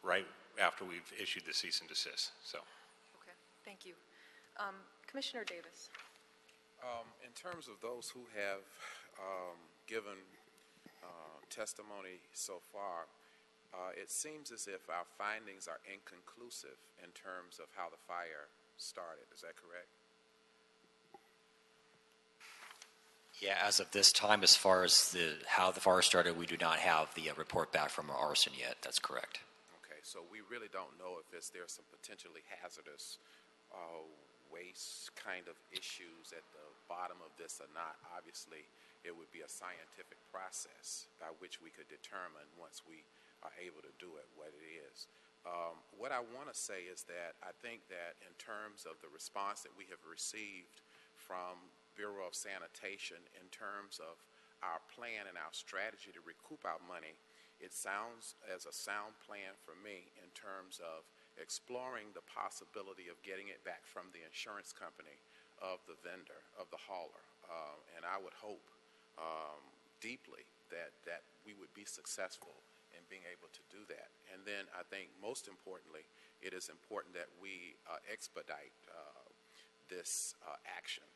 right after we've issued the cease and desist. So. Okay, thank you. Commissioner Davis. In terms of those who have given testimony so far, It seems as if our findings are inconclusive in terms of how the fire started. Is that correct? Yeah, as of this time, as far as how the fire started, we do not have the report back from arson yet. That's correct. Okay, so we really don't know if there's some potentially hazardous waste kind of issues at the bottom of this or not. Obviously, it would be a scientific process by which we could determine once we are able to do it what it is. What I want to say is that I think that in terms of the response that we have received from Bureau of Sanitation in terms of our plan and our strategy to recoup our money, it sounds as a sound plan for me in terms of exploring the possibility of getting it back from the insurance company of the vendor, of the hauler. And I would hope deeply that we would be successful in being able to do that. And then I think most importantly, it is important that we expedite this action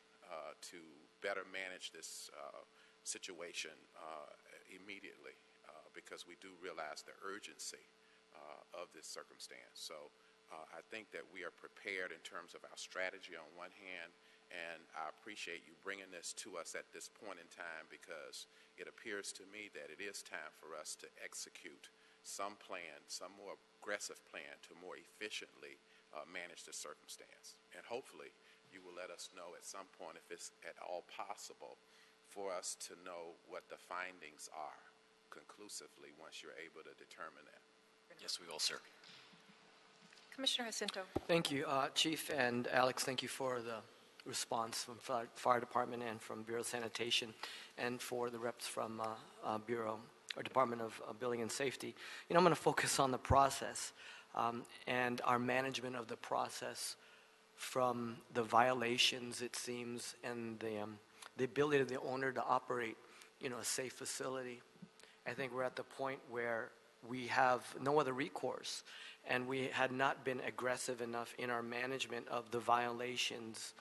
to better manage this situation immediately because we do realize the urgency of this circumstance. So I think that we are prepared in terms of our strategy on one hand, and I appreciate you bringing this to us at this point in time because it appears to me that it is time for us to execute some plan, some more aggressive plan to more efficiently manage the circumstance. And hopefully you will let us know at some point if it's at all possible for us to know what the findings are conclusively once you're able to determine that. Yes, we will, sir. Commissioner Jacinto. Thank you, Chief, and Alex, thank you for the response from Fire Department and from Bureau of Sanitation, and for the reps from Bureau or Department of Building and Safety. You know, I'm going to focus on the process and our management of the process from the violations, it seems, and the ability of the owner to operate, you know, a safe facility. I think we're at the point where we have no other recourse, and we had not been aggressive enough in our management of the violations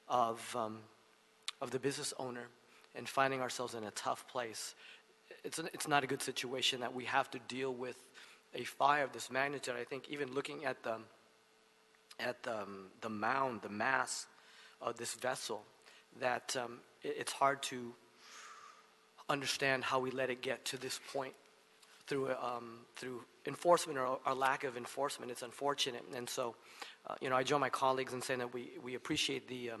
of the business owner, and finding ourselves in a tough place. It's not a good situation that we have to deal with a fire of this magnitude. I think even looking at the mound, the mass of this vessel, that it's hard to understand how we let it get to this point through enforcement or lack of enforcement. It's unfortunate. And so, you know, I join my colleagues in saying that we appreciate the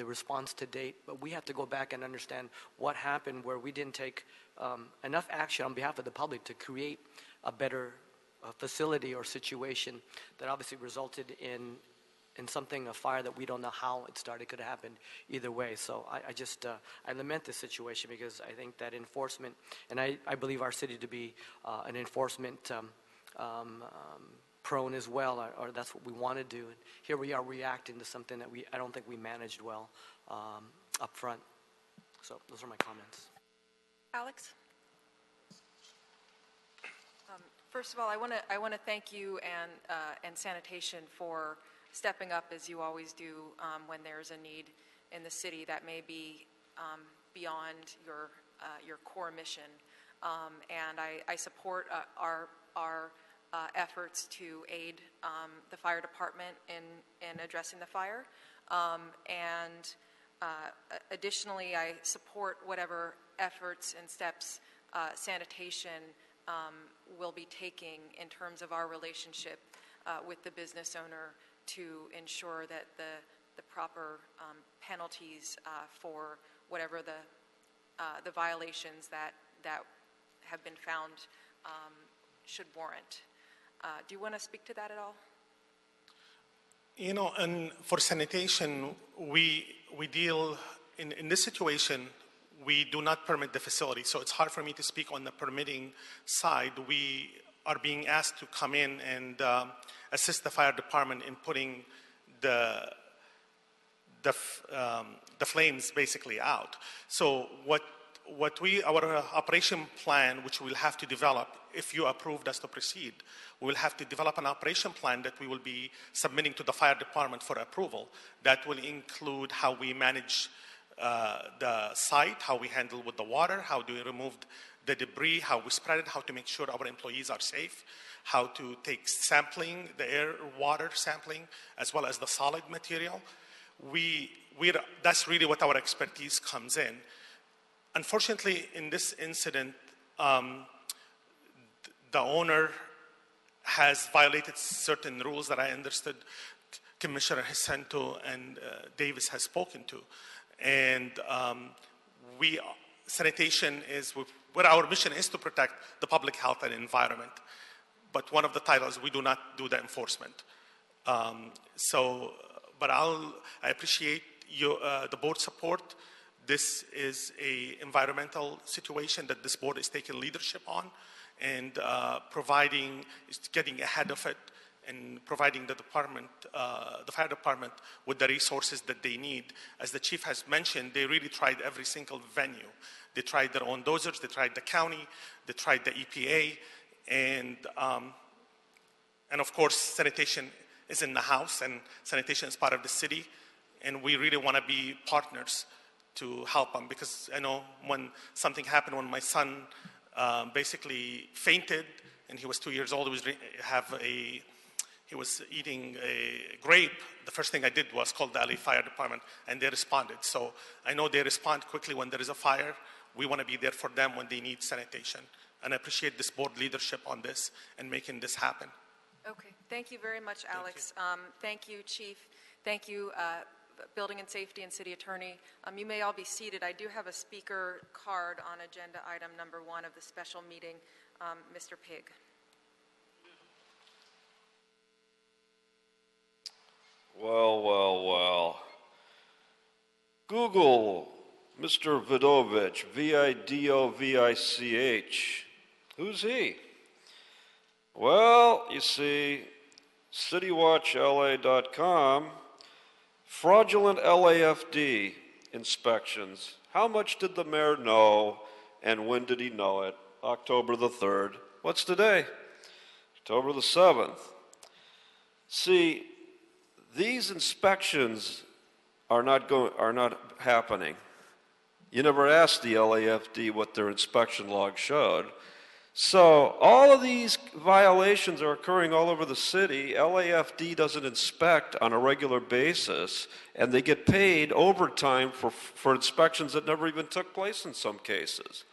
response to date, but we have to go back and understand what happened where we didn't take enough action on behalf of the public to create a better facility or situation that obviously resulted in something, a fire that we don't know how it started. It could have happened either way. So I lament this situation because I think that enforcement, and I believe our city to be an enforcement prone as well, or that's what we want to do. And here we are reacting to something that I don't think we managed well up front. So those are my comments. Alex? First of all, I want to thank you and sanitation for stepping up as you always do when there's a need in the city that may be beyond your core mission. And I support our efforts to aid the fire department in addressing the fire. And additionally, I support whatever efforts and steps sanitation will be taking in terms of our relationship with the business owner to ensure that the proper penalties for whatever the violations that have been found should warrant. Do you want to speak to that at all? You know, and for sanitation, we deal in this situation. We do not permit the facility, so it's hard for me to speak on the permitting side. We are being asked to come in and assist the fire department in putting the flames basically out. So our operation plan, which we'll have to develop if you approved us to proceed, we'll have to develop an operation plan that we will be submitting to the fire department for approval. That will include how we manage the site, how we handle with the water, how do we remove the debris, how we spread it, how to make sure our employees are safe, how to take sampling, the air, water sampling, as well as the solid material. That's really what our expertise comes in. Unfortunately, in this incident, the owner has violated certain rules that I understood Commissioner Jacinto and Davis has spoken to. And sanitation is where our mission is to protect the public health and environment. But one of the titles, we do not do the enforcement. But I appreciate the board's support. This is an environmental situation that this board is taking leadership on, and getting ahead of it and providing the fire department with the resources that they need. As the chief has mentioned, they really tried every single venue. They tried their own dozers, they tried the county, they tried the EPA, and of course, sanitation is in the house, and sanitation is part of the city, and we really want to be partners to help them, because I know when something happened, when my son basically fainted, and he was 2 years old, he was eating a grape. The first thing I did was call the LA Fire Department, and they responded. So I know they respond quickly when there is a fire. We want to be there for them when they need sanitation. And I appreciate this board leadership on this and making this happen. Okay, thank you very much, Alex. Thank you, Chief. Thank you, Building and Safety and City Attorney. You may all be seated. I do have a speaker card on agenda item number 1 of the special meeting. Mr. Pig. Well. Google, Mr. Vidovich, Vidovich. Who's he? Well, you see, citywatchla.com, fraudulent LAFD inspections. How much did the mayor know, and when did he know it? October the 3rd. What's today? October the 7th. See, these inspections are not happening. You never asked the LAFD what their inspection log showed. So all of these violations are occurring all over the city. LAFD doesn't inspect on a regular basis, and they get paid overtime for inspections that never even took place in some cases.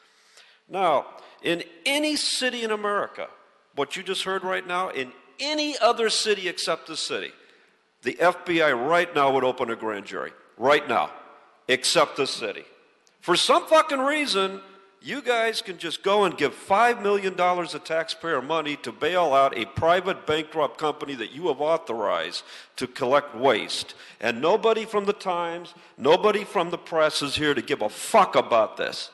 Now, in any city in America, what you just heard right now, in any other city except this city, the FBI right now would open a grand jury. Right now. Except this city. For some fucking reason, you guys can just go and give $5 million of taxpayer money to bail out a private bankrupt company that you have authorized to collect waste. And nobody from the Times, nobody from the press is here to give a fuck about this.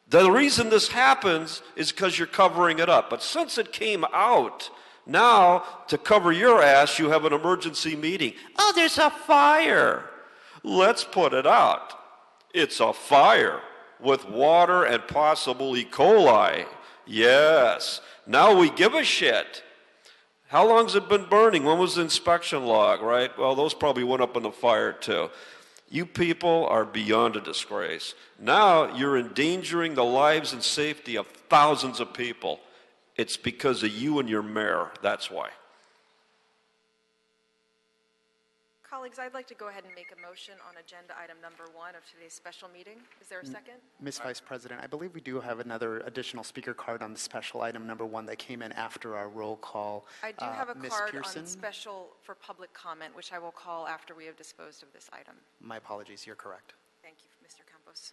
The reason this happens is because you're covering it up. But since it came out, now, to cover your ass, you have an emergency meeting. Oh, there's a fire. Let's put it out. It's a fire with water and possible E. coli. Yes. Now we give a shit. How long's it been burning? When was the inspection log, right? Well, those probably went up in the fire too. You people are beyond a disgrace. Now you're endangering the lives and safety of thousands of people. It's because of you and your mayor. That's why. Colleagues, I'd like to go ahead and make a motion on agenda item number 1 of today's special meeting. Is there a second? Ms. Vice President, I believe we do have another additional speaker card on the special item number 1 that came in after our roll call. I do have a Ms. card Pearson? on special for public comment, which I will call after we have disposed of this item. My apologies, you're correct. Thank you, Mr. Campos.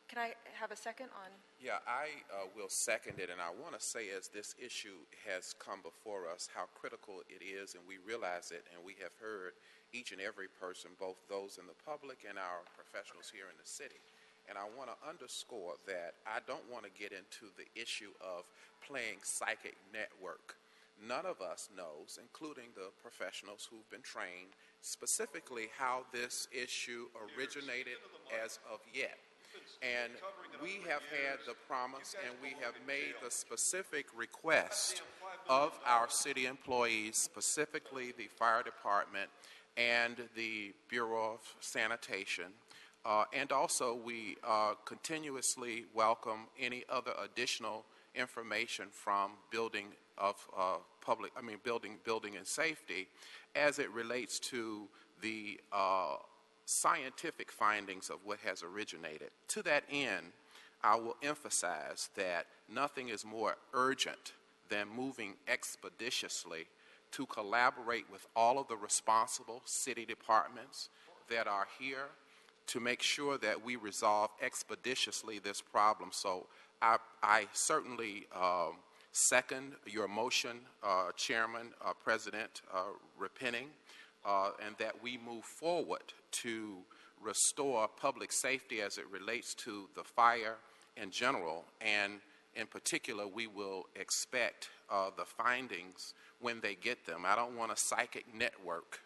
Can I have a second on? Yeah, I will second it, and I want to say as this issue has come before us, how critical it is, and we realize it, and we have heard each and every person, both those in the public and our professionals here in the city. And I want to underscore that I don't want to get into the issue of playing psychic network. None of us knows, including the professionals who've been trained, specifically how this issue originated as of yet. And we have had the promise and we have made the specific request of our city employees, specifically the fire department and the Bureau of Sanitation, And also, we continuously welcome any other additional information from building and safety as it relates to the scientific findings of what has originated. To that end, I will emphasize that nothing is more urgent than moving expeditiously to collaborate with all of the responsible city departments that are here to make sure that we resolve expeditiously this problem. So I certainly second your motion, Chairman, President Repenning, and that we move forward to restore public safety as it relates to the fire in general. And in particular, we will expect the findings when they get them. I don't want a psychic network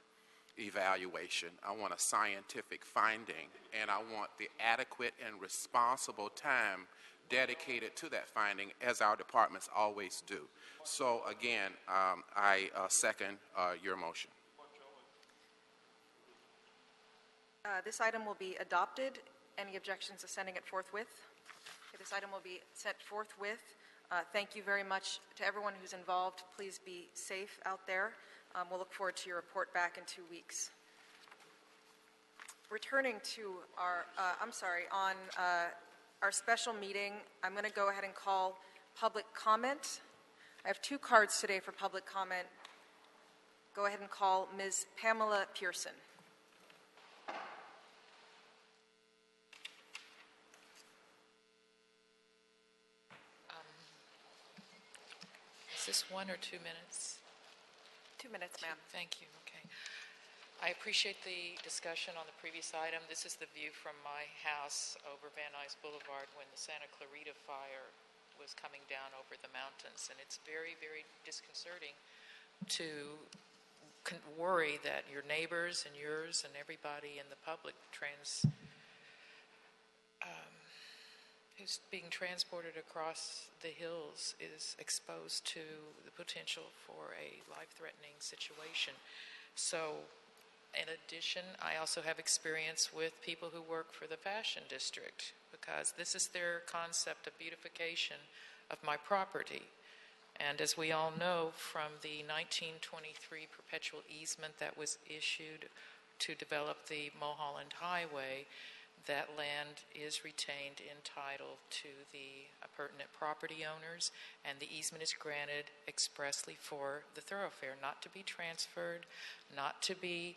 evaluation. I want a scientific finding, and I want the adequate and responsible time dedicated to that finding, as our departments always do. So again, I second your motion. This item will be adopted. Any objections to sending it forthwith? Okay, this item will be sent forthwith. Thank you very much to everyone who's involved. Please be safe out there. We'll look forward to your report back in 2 weeks. Returning to our, on our special meeting, I'm going to go ahead and call public comment. I have 2 cards today for public comment. Go ahead and call Ms. Pamela Pearson. Is this 1 or 2 minutes? 2 minutes, ma'am. Thank you. Okay. I appreciate the discussion on the previous item. This is the view from my house over Van Nuys Boulevard when the Santa Clarita fire was coming down over the mountains. And it's very, very disconcerting to worry that your neighbors and yours and everybody in the public who's being transported across the hills is exposed to the potential for a life-threatening situation. So, in addition, I also have experience with people who work for the Fashion District, because this is their concept of beautification of my property. And as we all know from the 1923 perpetual easement that was issued to develop the Mulholland Highway, that land is retained in title to the pertinent property owners, and the easement is granted expressly for the thoroughfare, not to be transferred, not to be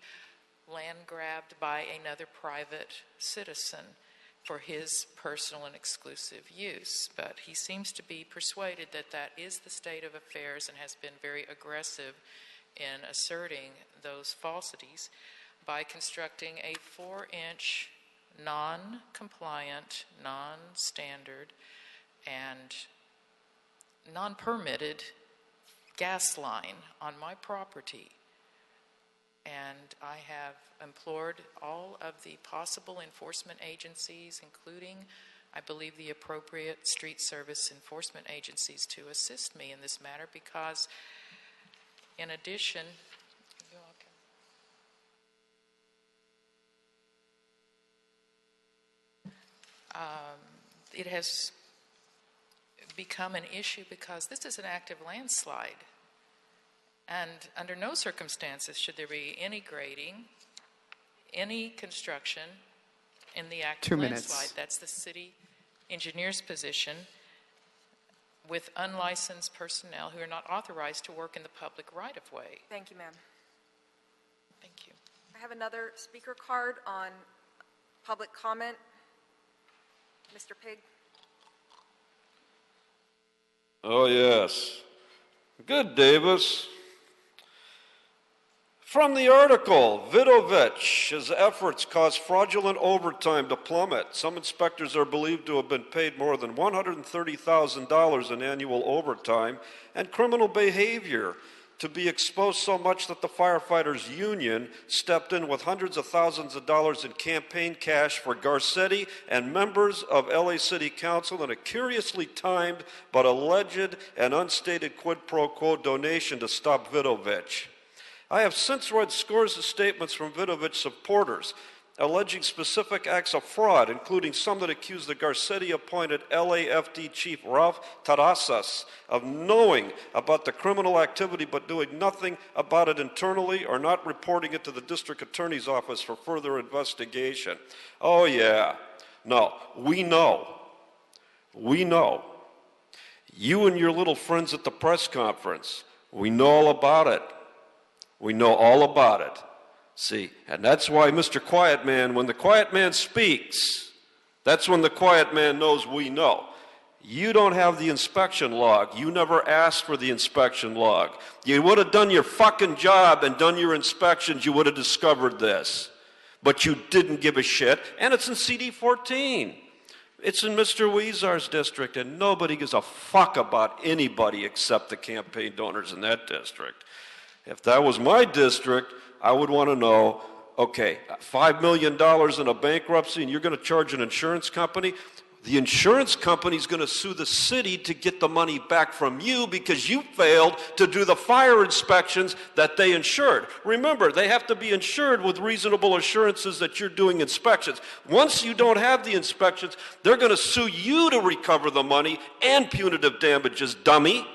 land grabbed by another private citizen for his personal and exclusive use. But he seems to be persuaded that that is the state of affairs and has been very aggressive in asserting those falsities by constructing a 4-inch non-compliant, non-standard, and non-permitted gas line on my property. And I have implored all of the possible enforcement agencies, including, I believe, the appropriate street service enforcement agencies, to assist me in this matter, because in addition, it has become an issue because this is an active landslide. And under no circumstances should there be any grading, any construction in the active 2 minutes. landslide. That's the city engineer's position, with unlicensed personnel who are not authorized to work in the public right-of-way. Thank you, ma'am. Thank you. I have another speaker card on public comment. Mr. Pig. Oh, yes. Good, Davis. From the article, Vidovich, efforts caused fraudulent overtime to plummet. Some inspectors are believed to have been paid more than $130,000 in annual overtime, and criminal behavior to be exposed so much that the firefighters union stepped in with hundreds of thousands of dollars in campaign cash for Garcetti and members of LA City Council in a curiously timed but alleged and unstated quid pro quo donation to stop Vidovich. I have since read scores of statements from Vidovich supporters, alleging specific acts of fraud, including some that accuse the Garcetti-appointed LAFD chief Ralph Terrazas of knowing about the criminal activity but doing nothing about it internally or not reporting it to the district attorney's office for further investigation. Oh yeah, no, we know. We know. You and your little friends at the press conference, we know all about it. We know all about it. See, and that's why Mr. Quiet Man, when the quiet man speaks, that's when the quiet man knows we know. You don't have the inspection log. You never asked for the inspection log. You would have done your fucking job and done your inspections, you would have discovered this. But you didn't give a shit, and it's in CD 14. It's in Mr. Weezar's district, and nobody gives a fuck about anybody except the campaign donors in that district. If that was my district, I would want to know, okay, $5 million in a bankruptcy and you're going to charge an insurance company? The insurance company is going to sue the city to get the money back from you because you failed to do the fire inspections that they insured. Remember, they have to be insured with reasonable assurances that you're doing inspections. Once you don't have the inspections, they're going to sue you to recover the money and punitive damages, dummy.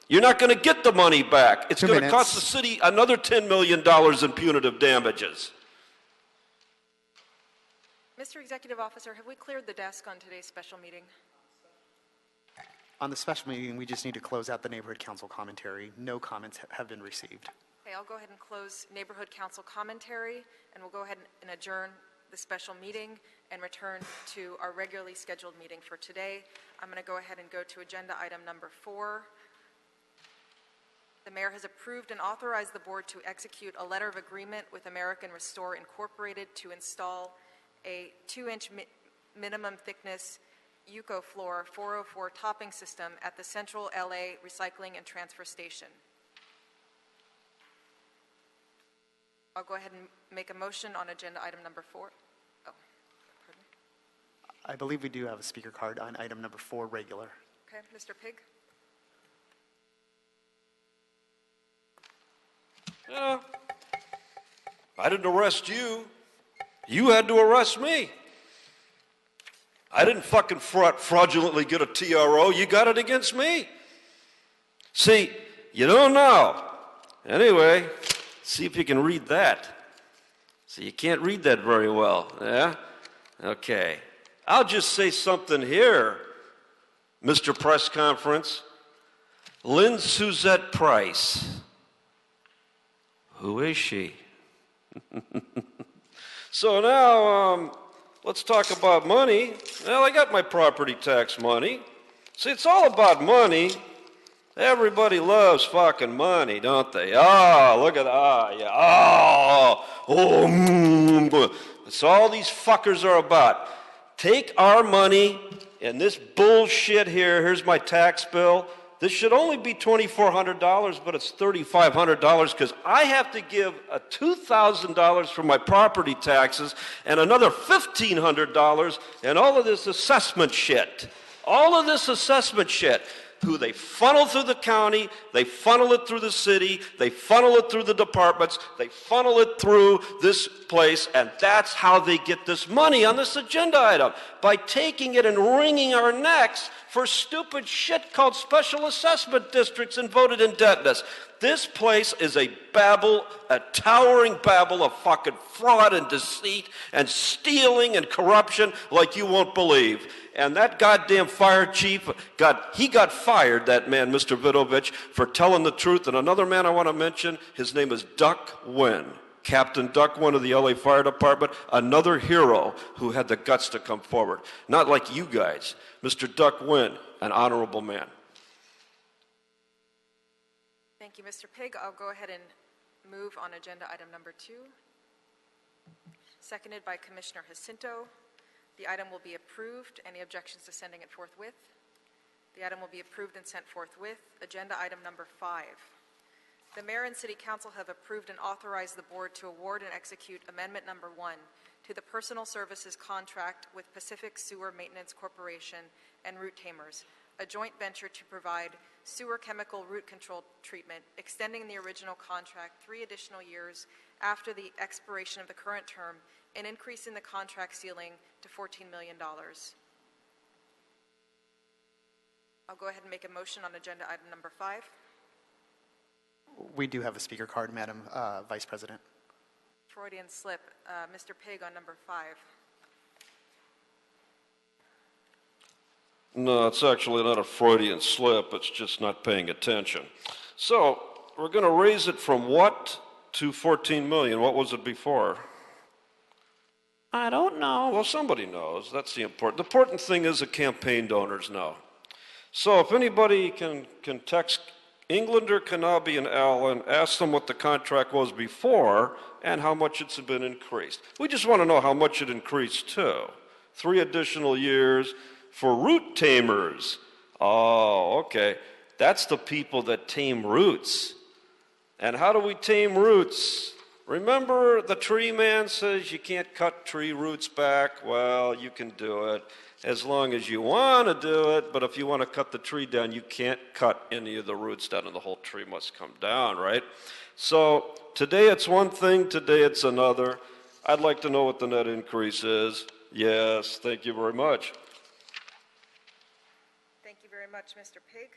You're not going to get the money back. It's going to cost the city another $10 million in punitive damages. Mr. Executive Officer, have we cleared the desk on today's special meeting? On the special meeting, we just need to close out the neighborhood council commentary. No comments have been received. Okay, I'll go ahead and close neighborhood council commentary, and we'll go ahead and adjourn the special meeting and return to our regularly scheduled meeting for today. I'm going to go ahead and go to agenda item number 4. The mayor has approved and authorized the board to execute a letter of agreement with American Restore Incorporated to install a 2-inch minimum thickness Yuko floor 404 topping system at the Central LA Recycling and Transfer Station. I'll go ahead and make a motion on agenda item number 4. Oh, pardon me. I believe we do have a speaker card on item number 4, regular. Okay, Mr. Pig. Yeah. I didn't arrest you. You had to arrest me. I didn't fucking fraudulently get a TRO. You got it against me. See, you don't know. Anyway, see if you can read that. See, you can't read that very well, yeah? Okay. I'll just say something here, Mr. Press Conference. Lynn Suzette Price. Who is she? So now, let's talk about money. Well, I got my property tax money. See, it's all about money. Everybody loves fucking money, don't they? Oh, look at that. Yeah. That's all these fuckers are about. Take our money and this bullshit here. Here's my tax bill. This should only be $2,400, but it's $3,500 because I have to give $2,000 for my property taxes and another $1,500 and all of this assessment shit. All of this assessment shit. Who they funnel through the county, they funnel it through the city, they funnel it through the departments, they funnel it through this place, and that's how they get this money on this agenda item, by taking it and wringing our necks for stupid shit called special assessment districts and voted indebtedness. This place is a babble, a towering babble of fucking fraud and deceit and stealing and corruption like you won't believe. And that goddamn fire chief, he got fired, that man, Mr. Vidovich, for telling the truth. And another man I want to mention, his name is Duck Wynn. Captain Duck Wynn of the LA Fire Department, another hero who had the guts to come forward. Not like you guys. Mr. Duck Wynn, an honorable man. Thank you, Mr. Pig. I'll go ahead and move on agenda item number 2. Seconded by Commissioner Jacinto. The item will be approved. Any objections to sending it forthwith? The item will be approved and sent forthwith. Agenda item number 5. The Mayor and City Council have approved and authorized the Board to award and execute Amendment Number 1 to the Personal Services Contract with Pacific Sewer Maintenance Corporation and Route Tamers a joint venture to provide sewer chemical root control treatment, extending the original contract 3 additional years after the expiration of the current term, and increasing the contract ceiling to $14 million. I'll go ahead and make a motion on agenda item number 5. We do have a speaker card, Madam Vice President. Freudian slip. Mr. Pig on number 5. No, it's actually not a Freudian slip. It's just not paying attention. So we're going to raise it from what to 14 million? What was it before? I don't know. Well, somebody knows. That's the important thing is the campaign donors know. So if anybody can text Englander, Kanabi, and Allen, ask them what the contract was before and how much it's been increased. We just want to know how much it increased to. 3 additional years for root tamers. Oh, okay. That's the people that tame roots. And how do we tame roots? Remember the tree man says you can't cut tree roots back? Well, you can do it as long as you want to do it, but if you want to cut the tree down, you can't cut any of the roots down and the whole tree must come down, right? So today it's one thing, today it's another. I'd like to know what the net increase is. Yes, thank you very much. Thank you very much, Mr. Pig.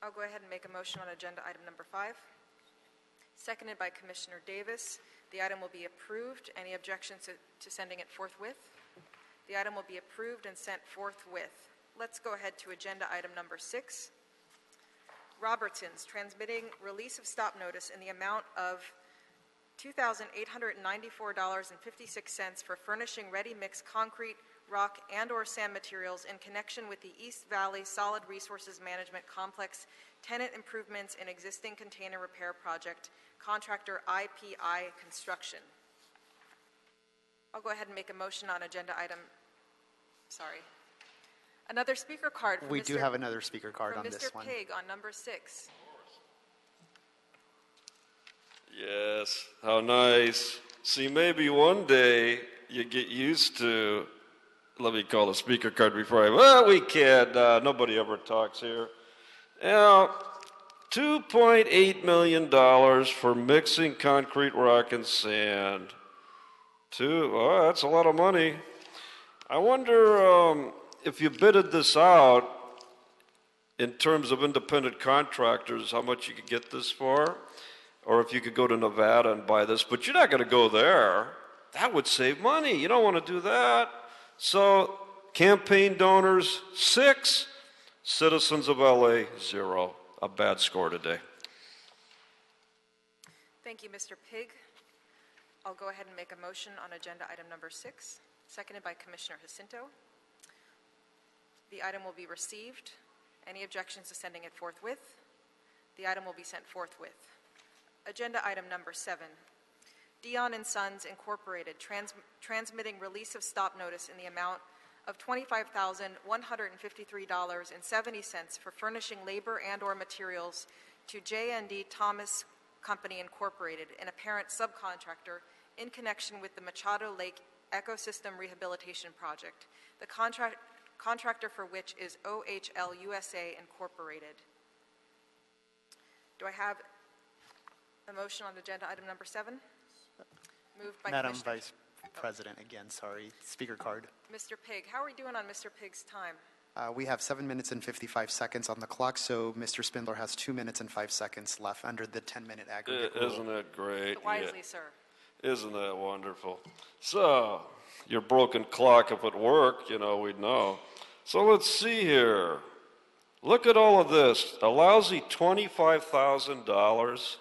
I'll go ahead and make a motion on agenda item number 5. Seconded by Commissioner Davis. The item will be approved. Any objections to sending it forthwith? The item will be approved and sent forthwith. Let's go ahead to agenda item number 6. Robertson's transmitting release of stop notice in the amount of $2,894.56 for furnishing ready-mix concrete, rock, and/or sand materials in connection with the East Valley Solid Resources Management Complex tenant improvements in existing container repair project, contractor IPI Construction. I'll go ahead and make a motion on agenda item, another speaker card. We do have another speaker card on this one. Mr. Pig on number 6. Yes, how nice. See, maybe one day you get used to, let me call the speaker card before well, we can't, nobody ever talks here. Now, $2.8 million for mixing concrete, rock, and sand. Oh, that's a lot of money. I wonder if you bidded this out in terms of independent contractors, how much you could get this for, or if you could go to Nevada and buy this, but you're not going to go there. That would save money. You don't want to do that. So, campaign donors, 6, citizens of LA, 0. A bad score today. Thank you, Mr. Pig. I'll go ahead and make a motion on agenda item number 6, seconded by Commissioner Jacinto. The item will be received. Any objections to sending it forthwith? The item will be sent forthwith. Agenda item number 7. Dion & Sons Incorporated transmitting release of stop notice in the amount of $25,153.70 for furnishing labor and/or materials to J&D Thomas Company Incorporated, an apparent subcontractor, in connection with the Machado Lake Ecosystem Rehabilitation Project, the contractor for which is OHL USA Incorporated. Do I have a motion on agenda item number 7? Moved by Madam Commissioner. Vice President, again, sorry, speaker card. Mr. Pig, how are we doing on Mr. Pig's time? We have 7 minutes and 55 seconds on the clock, so Mr. Spindler has 2 minutes and 5 seconds left under the 10-minute aggregate rule. Isn't that great? Wisely, sir. Isn't that wonderful? So, your broken clock, if it worked, we'd know. So let's see here. Look at all of this. A lousy $25,000.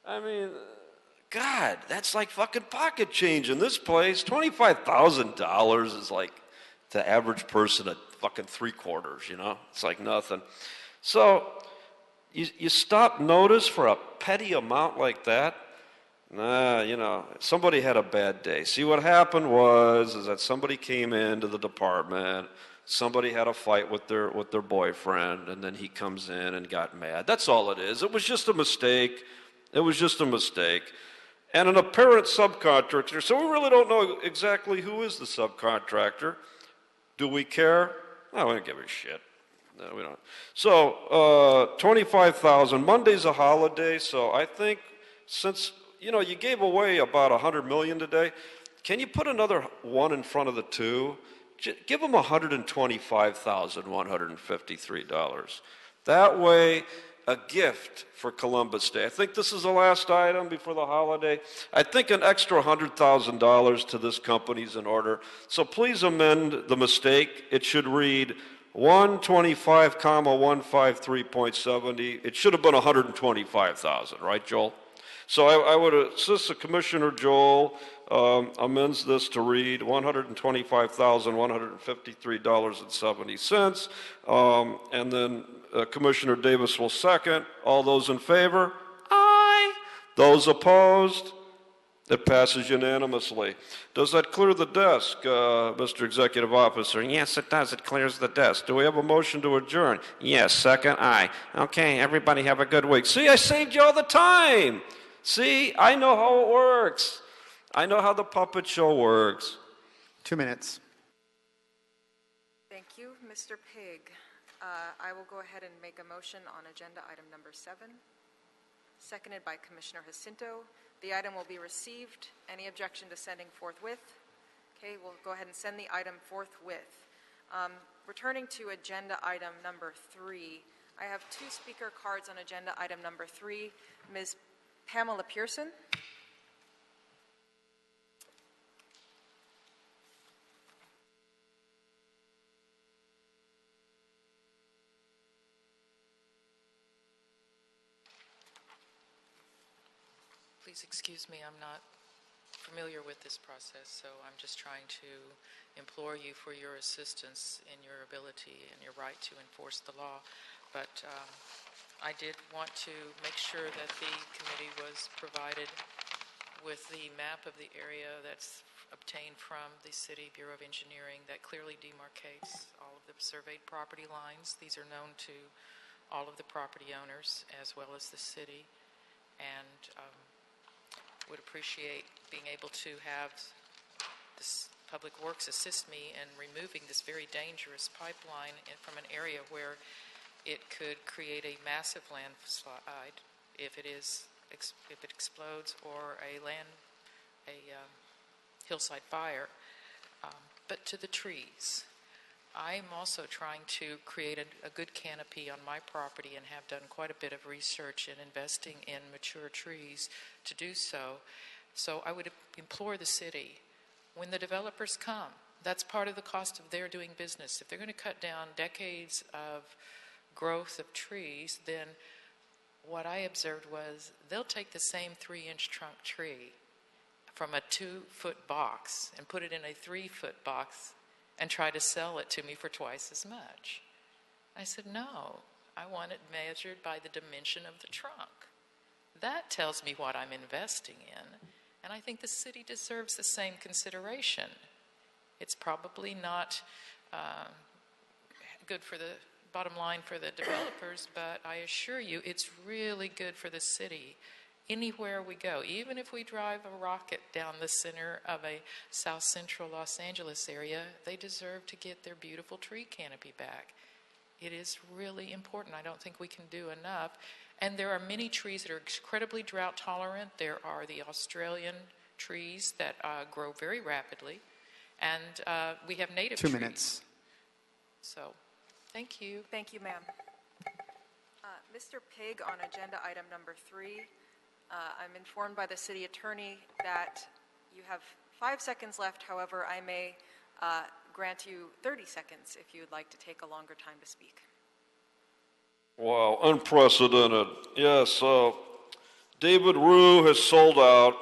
I mean, God, that's like fucking pocket change in this place. $25,000 is like, to the average person, a fucking 3/4, It's like nothing. So, you stop notice for a petty amount like that? Nah, somebody had a bad day. See, what happened is that somebody came into the department, somebody had a fight with their boyfriend, and then he comes in and got mad. That's all it is. It was just a mistake. And an apparent subcontractor, so we really don't know exactly who is the subcontractor. Do we care? No, we don't give a shit. No, we don't. So, 25,000. Monday's a holiday, so I think since, you gave away about 100 million today, can you put another one in front of the two? Give them $125,153. That way, a gift for Columbus Day. I think this is the last item before the holiday. I think an extra $100,000 to this company is in order. So please amend the mistake. It should read 125,153.70. It should have been 125,000, right, Joel? So I would assist the Commissioner Joel amends this to read $125,153.70. And then Commissioner Davis will second. All those in favor? Aye. Those opposed? It passes unanimously. Does that clear the desk, Mr. Executive Officer? Yes, it does. It clears the desk. Do we have a motion to adjourn? Yes, second. Aye. Okay, everybody have a good week. See, I saved you all the time. See, I know how it works. I know how the puppet show works. 2 minutes. Thank you, Mr. Pig. I will go ahead and make a motion on agenda item number 7, seconded by Commissioner Jacinto. The item will be received. Any objection to sending forthwith? Okay, we'll go ahead and send the item forthwith. Returning to agenda item number 3, I have 2 speaker cards on agenda item number 3. Ms. Pamela Pearson. Please excuse me, I'm not familiar with this process, so I'm just trying to implore you for your assistance in your ability and your right to enforce the law. But I did want to make sure that the committee was provided with the map of the area that's obtained from the City Bureau of Engineering that clearly demarcates all of the surveyed property lines. These are known to all of the property owners as well as the city, and would appreciate being able to have this Public Works assist me in removing this very dangerous pipeline from an area where it could create a massive landslide if it explodes, or a hillside fire. But to the trees, I'm also trying to create a good canopy on my property and have done quite a bit of research in investing in mature trees to do so. So I would implore the city, when the developers come, that's part of the cost of their doing business. If they're going to cut down decades of growth of trees, then what I observed was they'll take the same 3-inch trunk tree from a 2-foot box and put it in a 3-foot box and try to sell it to me for twice as much. I said, no, I want it measured by the dimension of the trunk. That tells me what I'm investing in, and I think the city deserves the same consideration. It's probably not good for the bottom line for the developers, but I assure you it's really good for the city. Anywhere we go, even if we drive a rocket down the center of a south central Los Angeles area, they deserve to get their beautiful tree canopy back. It is really important. I don't think we can do enough. And there are many trees that are incredibly drought tolerant. There are the Australian trees that grow very rapidly. And we have native trees. 2 minutes. So, thank you. Thank you, ma'am. Mr. Pig, on agenda item number 3, I'm informed by the city attorney that you have 5 seconds left. However, I may grant you 30 seconds if you would like to take a longer time to speak. Wow, unprecedented. Yes, David Rue has sold out.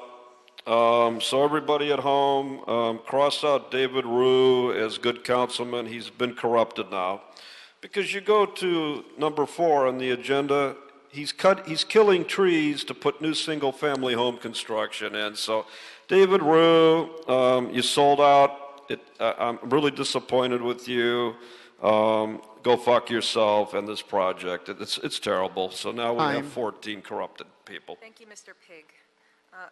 So everybody at home, cross out David Rue as good councilman. He's been corrupted now. Because you go to number 4 on the agenda, he's killing trees to put new single-family home construction in. So, David Rue, you sold out. I'm really disappointed with you. Go fuck yourself and this project. It's terrible. So now we have 14 corrupted people. Thank you, Mr. Pig.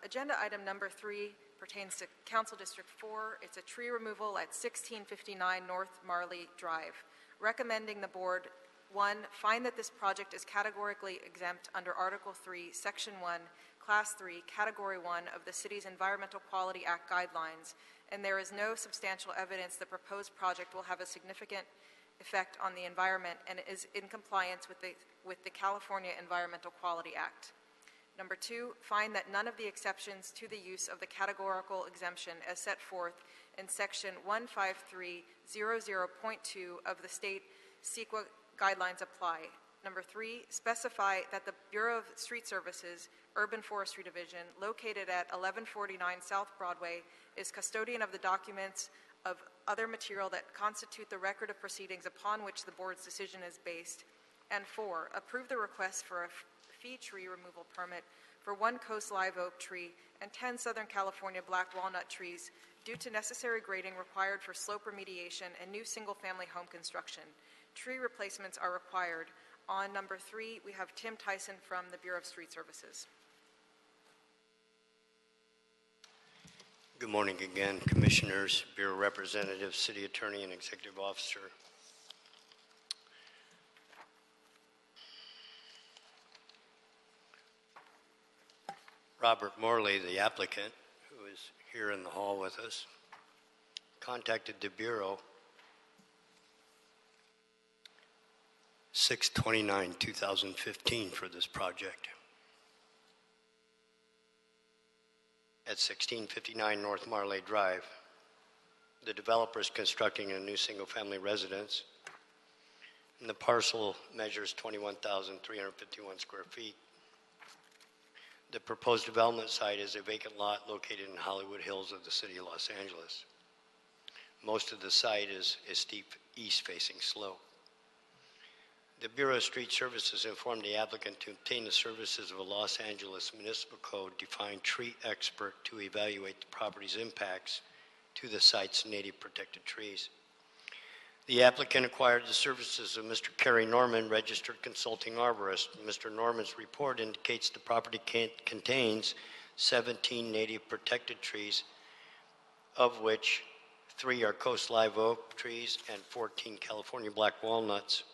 Agenda item number 3, pertains to Council District 4. It's a tree removal at 1659 North Marley Drive. Recommending the board, 1, find that this project is categorically exempt under Article 3, Section 1, Class 3, Category 1 of the city's Environmental Quality Act guidelines, and there is no substantial evidence the proposed project will have a significant effect on the environment and is in compliance with the California Environmental Quality Act. Number 2, find that none of the exceptions to the use of the categorical exemption as set forth in Section 15300.2 of the state CEQA guidelines apply. Number 3, specify that the Bureau of Street Services Urban Forestry Division, located at 1149 South Broadway, is custodian of the documents of other material that constitute the record of proceedings upon which the board's decision is based. And 4, approve the request for a fee tree removal permit for 1 Coast Live Oak tree and 10 Southern California black walnut trees due to necessary grading required for slope remediation and new single-family home construction. Tree replacements are required. On number 3, we have Tim Tyson from the Bureau of Street Services. Good morning again, Commissioners, Bureau Representatives, City Attorney, and Executive Officer. Robert Morley, the applicant, who is here in the hall with us, contacted the Bureau 6/29/2015 for this project. At 1659 North Marley Drive, the developer is constructing a new single-family residence, and the parcel measures 21,351 square feet. The proposed development site is a vacant lot located in Hollywood Hills of the city of Los Angeles. Most of the site is a steep east-facing slope. The Bureau of Street Services informed the applicant to obtain the services of a Los Angeles Municipal Code-defined tree expert to evaluate the property's impacts to the site's native protected trees. The applicant acquired the services of Mr. Kerry Norman, registered consulting arborist. Mr. Norman's report indicates the property contains 17 native protected trees, of which 3 are Coast Live Oak trees and 14 California black walnuts.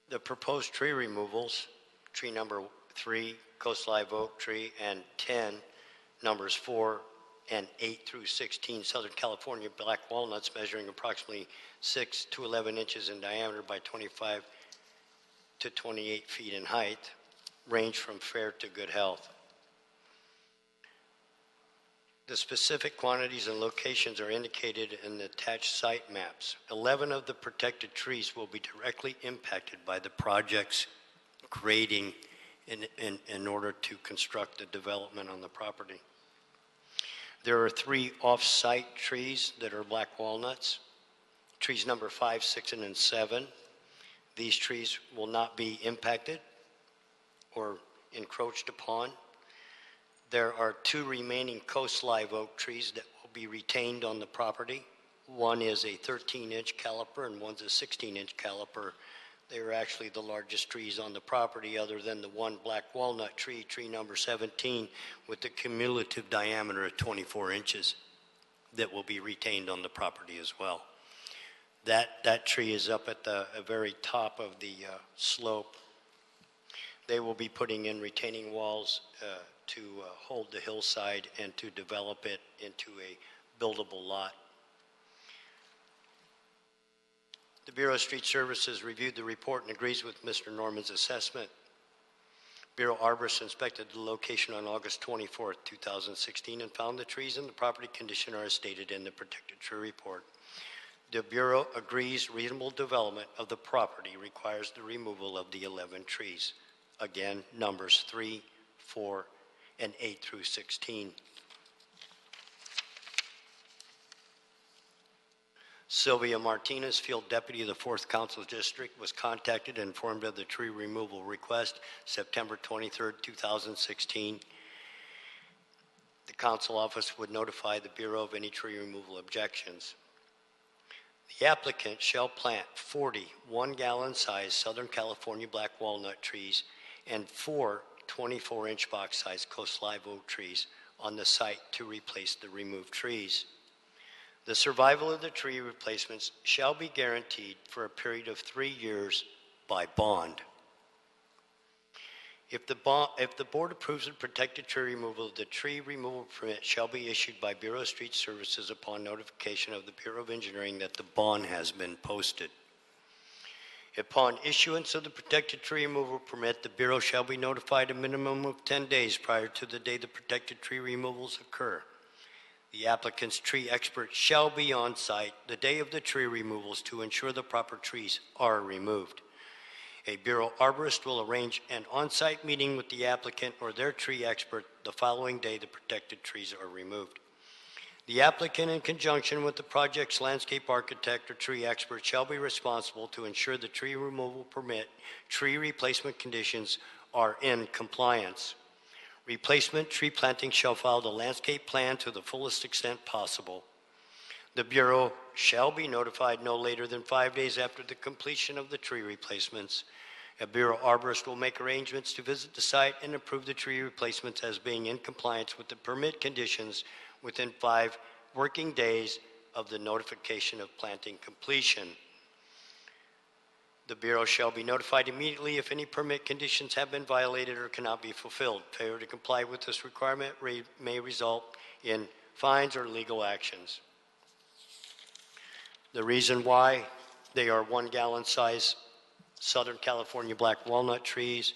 The proposed tree removals, tree number 3, Coast Live Oak tree, and 10, numbers 4 and 8 through 16, Southern California black walnuts, measuring approximately 6 to 11 inches in diameter by 25 to 28 feet in height, range from fair to good health. The specific quantities and locations are indicated in the attached site maps. 11 of the protected trees will be directly impacted by the project's grading in order to construct the development on the property. There are 3 off-site trees that are black walnuts. Trees number 5, 6, and 7. These trees will not be impacted or encroached upon. There are 2 remaining Coast Live Oak trees that will be retained on the property. One is a 13-inch caliper and one's a 16-inch caliper. They are actually the largest trees on the property other than the 1 black walnut tree, tree number 17, with a cumulative diameter of 24 inches that will be retained on the property as well. That tree is up at the very top of the slope. They will be putting in retaining walls to hold the hillside and to develop it into a buildable lot. The Bureau of Street Services reviewed the report and agrees with Mr. Norman's assessment. Bureau Arborist inspected the location on August 24, 2016, and found the trees in the property condition are as stated in the protected tree report. The Bureau agrees reasonable development of the property requires the removal of the 11 trees. Again, numbers 3, 4, and 8 through 16. Sylvia Martinez, Field Deputy of the 4th Council District, was contacted and informed of the tree removal request September 23, 2016. The Council Office would notify the Bureau of any tree removal objections. The applicant shall plant 40 1-gallon size Southern California black walnut trees and 4 24-inch box-sized coast live oak trees on the site to replace the removed trees. The survival of the tree replacements shall be guaranteed for a period of 3 years by bond. If the board approves the protected tree removal, the tree removal permit shall be issued by Bureau of Street Services upon notification of the Bureau of Engineering that the bond has been posted. Upon issuance of the protected tree removal permit, the Bureau shall be notified a minimum of 10 days prior to the day the protected tree removals occur. The applicant's tree expert shall be on site the day of the tree removals to ensure the proper trees are removed. A Bureau arborist will arrange an on-site meeting with the applicant or their tree expert the following day the protected trees are removed. The applicant, in conjunction with the project's landscape architect or tree expert, shall be responsible to ensure the tree removal permit tree replacement conditions are in compliance. Replacement tree planting shall follow the landscape plan to the fullest extent possible. The Bureau shall be notified no later than 5 days after the completion of the tree replacements. A Bureau arborist will make arrangements to visit the site and approve the tree replacements as being in compliance with the permit conditions within 5 working days of the notification of planting completion. The Bureau shall be notified immediately if any permit conditions have been violated or cannot be fulfilled. Failure to comply with this requirement may result in fines or legal actions. The reason why they are 1 gallon size Southern California black walnut trees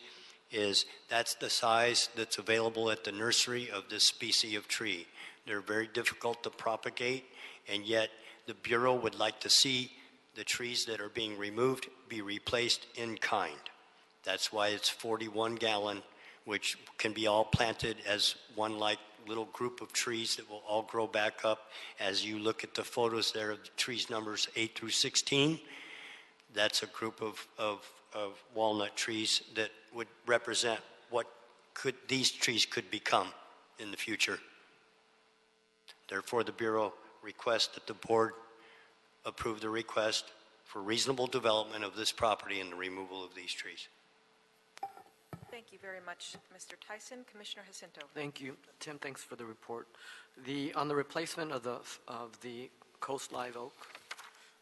is that's the size that's available at the nursery of this species of tree. They're very difficult to propagate, and yet the Bureau would like to see the trees that are being removed be replaced in kind. That's why it's 41 gallon, which can be all planted as one like little group of trees that will all grow back up. As you look at the photos there of the trees numbers 8 through 16, that's a group of walnut trees that would represent what these trees could become in the future. Therefore, the Bureau requests that the board approve the request for reasonable development of this property and the removal of these trees. Thank you very much, Mr. Tyson. Commissioner Jacinto. Thank you. Tim, thanks for the report. On the replacement of the coast live oak,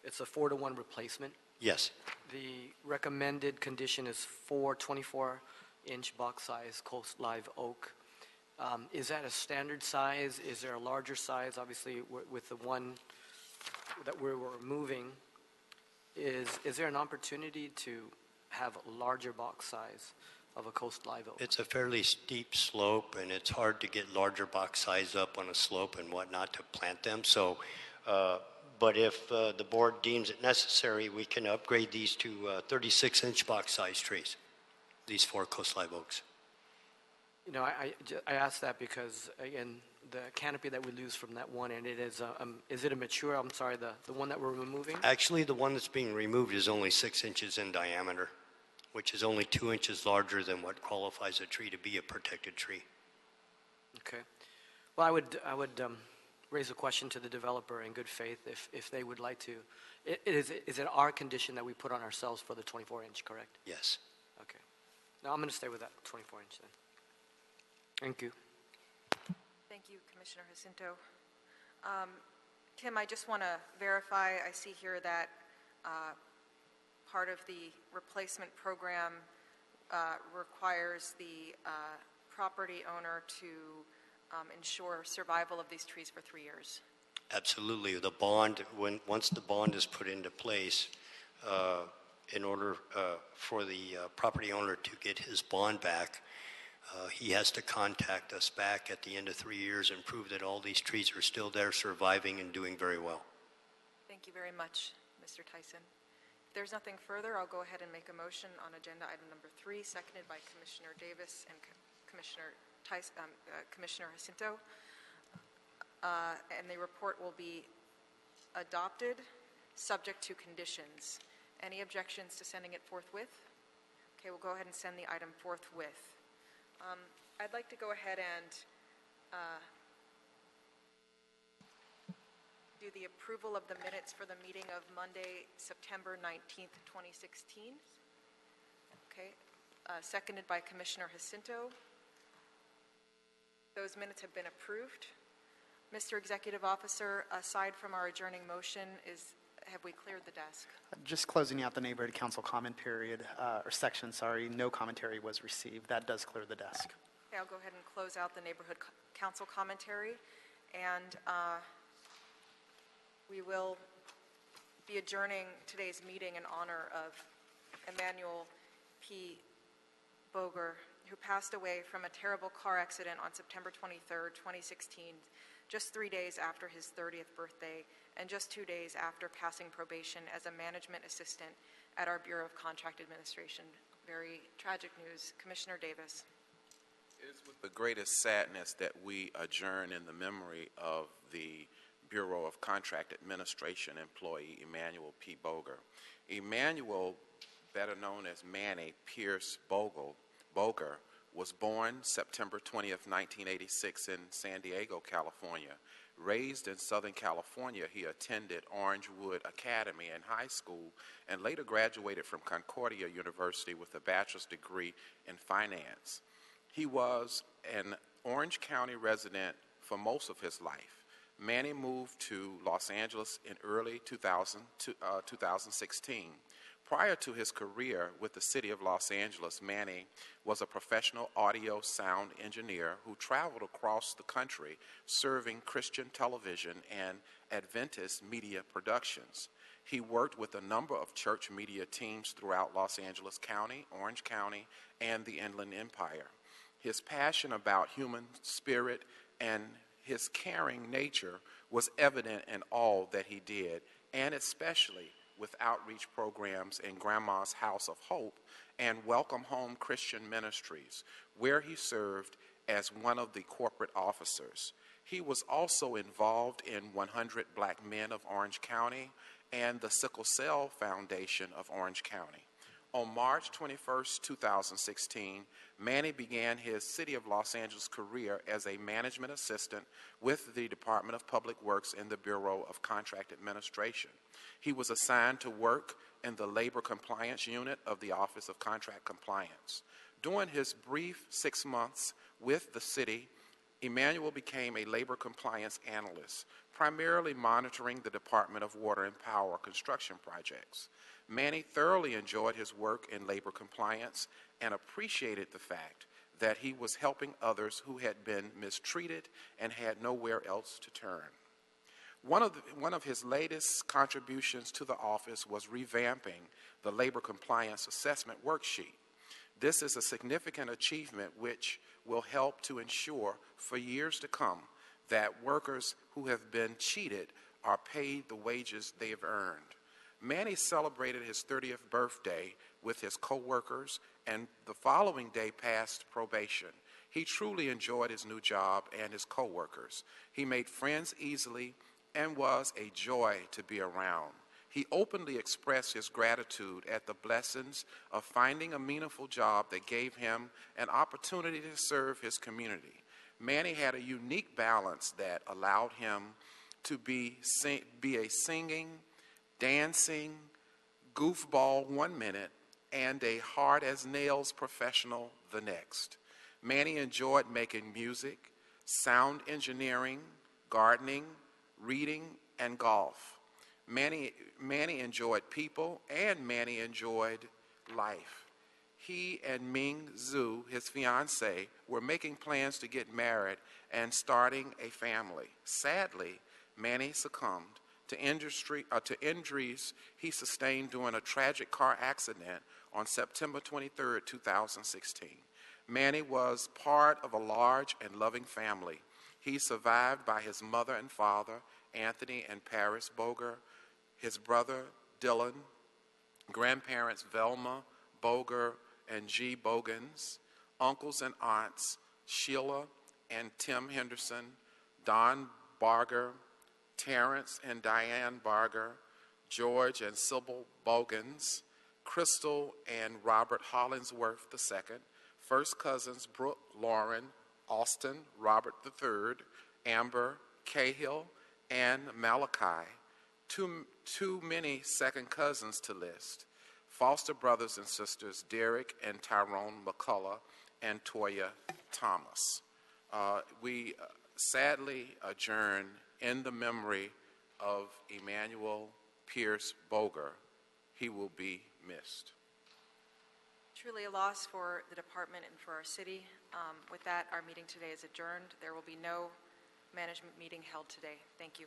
it's a 4-to-1 replacement. Yes. The recommended condition is 4 24-inch box size coast live oak. Is that a standard size? Is there a larger size? Obviously, with the one that we're removing, is there an opportunity to have a larger box size of a coast live oak? It's a fairly steep slope, and it's hard to get larger box size up on a slope and whatnot to plant them. So, but if the board deems it necessary, we can upgrade these to 36-inch box size trees, these 4 coast live oaks. You know, I asked that because, again, the canopy that we lose from that one, and it is it a mature, I'm sorry, the one that we're removing? Actually, the one that's being removed is only 6 inches in diameter, which is only 2 inches larger than what qualifies a tree to be a protected tree. Okay. Well, I would raise a question to the developer in good faith if they would like to. Is it our condition that we put on ourselves for the 24-inch, correct? Yes. Okay. Now I'm going to stay with that 24-inch then. Thank you. Thank you, Commissioner Jacinto. Tim, I just want to verify, I see here that part of the replacement program requires the property owner to ensure survival of these trees for 3 years. Absolutely. The bond, once the bond is put into place, in order for the property owner to get his bond back, he has to contact us back at the end of 3 years and prove that all these trees are still there, surviving and doing very well. Thank you very much, Mr. Tyson. If there's nothing further, I'll go ahead and make a motion on agenda item number 3, seconded by Commissioner Davis and Commissioner Jacinto. And the report will be adopted, subject to conditions. Any objections to sending it forthwith? Okay, we'll go ahead and send the item forthwith. I'd like to go ahead and do the approval of the minutes for the meeting of Monday, September 19th, 2016. Okay. seconded by Commissioner Jacinto. Those minutes have been approved. Mr. Executive Officer, aside from our adjourning motion, have we cleared the desk? Just closing out the neighborhood council comment period, or section, sorry, no commentary was received. That does clear the desk. Okay, I'll go ahead and close out the neighborhood council commentary, and we will be adjourning today's meeting in honor of Emmanuel P. Boger, who passed away from a terrible car accident on September 23rd, 2016, just 3 days after his 30th birthday and just 2 days after passing probation as a management assistant at our Bureau of Contract Administration. Very tragic news. Commissioner Davis. It is with the greatest sadness that we adjourn in the memory of the Bureau of Contract Administration employee Emmanuel P. Boger. Emmanuel, better known as Manny Pierce Boger, was born September 20th, 1986 in San Diego, California. Raised in Southern California, he attended Orangewood Academy in high school and later graduated from Concordia University with a bachelor's degree in finance. He was an Orange County resident for most of his life. Manny moved to Los Angeles in early 2016. Prior to his career with the city of Los Angeles, Manny was a professional audio sound engineer who traveled across the country serving Christian television and Adventist media productions. He worked with a number of church media teams throughout Los Angeles County, Orange County, and the Inland Empire. His passion about human spirit and his caring nature was evident in all that he did, and especially with outreach programs in Grandma's House of Hope and Welcome Home Christian Ministries, where he served as one of the corporate officers. He was also involved in 100 Black Men of Orange County and the Sickle Cell Foundation of Orange County. On March 21st, 2016, Manny began his City of Los Angeles career as a management assistant with the Department of Public Works in the Bureau of Contract Administration. He was assigned to work in the Labor Compliance Unit of the Office of Contract Compliance. During his brief 6 months with the city, Emmanuel became a labor compliance analyst, primarily monitoring the Department of Water and Power construction projects. Manny thoroughly enjoyed his work in labor compliance and appreciated the fact that he was helping others who had been mistreated and had nowhere else to turn. One of his latest contributions to the office was revamping the labor compliance assessment worksheet. This is a significant achievement which will help to ensure for years to come that workers who have been cheated are paid the wages they have earned. Manny celebrated his 30th birthday with his co-workers and the following day passed probation. He truly enjoyed his new job and his co-workers. He made friends easily and was a joy to be around. He openly expressed his gratitude at the blessings of finding a meaningful job that gave him an opportunity to serve his community. Manny had a unique balance that allowed him to be a singing, dancing, goofball 1 minute, and a hard-as-nails professional the next. Manny enjoyed making music, sound engineering, gardening, reading, and golf. Manny enjoyed people, and Manny enjoyed life. He and Ming Zhu, his fiancée, were making plans to get married and starting a family. Sadly, Manny succumbed to injuries he sustained during a tragic car accident on September 23, 2016. Manny was part of a large and loving family. He's survived by his mother and father, Anthony and Paris Boger, his brother, Dylan, grandparents Velma, Boger, and G. Bogans, uncles and aunts, Sheila and Tim Henderson, Don Barger, Terrence and Diane Barger, George and Sybil Bogans, Crystal and Robert Hollingsworth II, first cousins Brooke, Lauren, Austin, Robert III, Amber, Cahill, and Malachi, too many second cousins to list. foster brothers and sisters Derek and Tyrone McCullough and Toya Thomas. We sadly adjourn in the memory of Emmanuel Pierce Boger. He will be missed. Truly a loss for the department and for our city. With that, our meeting today is adjourned. There will be no management meeting held today. Thank you.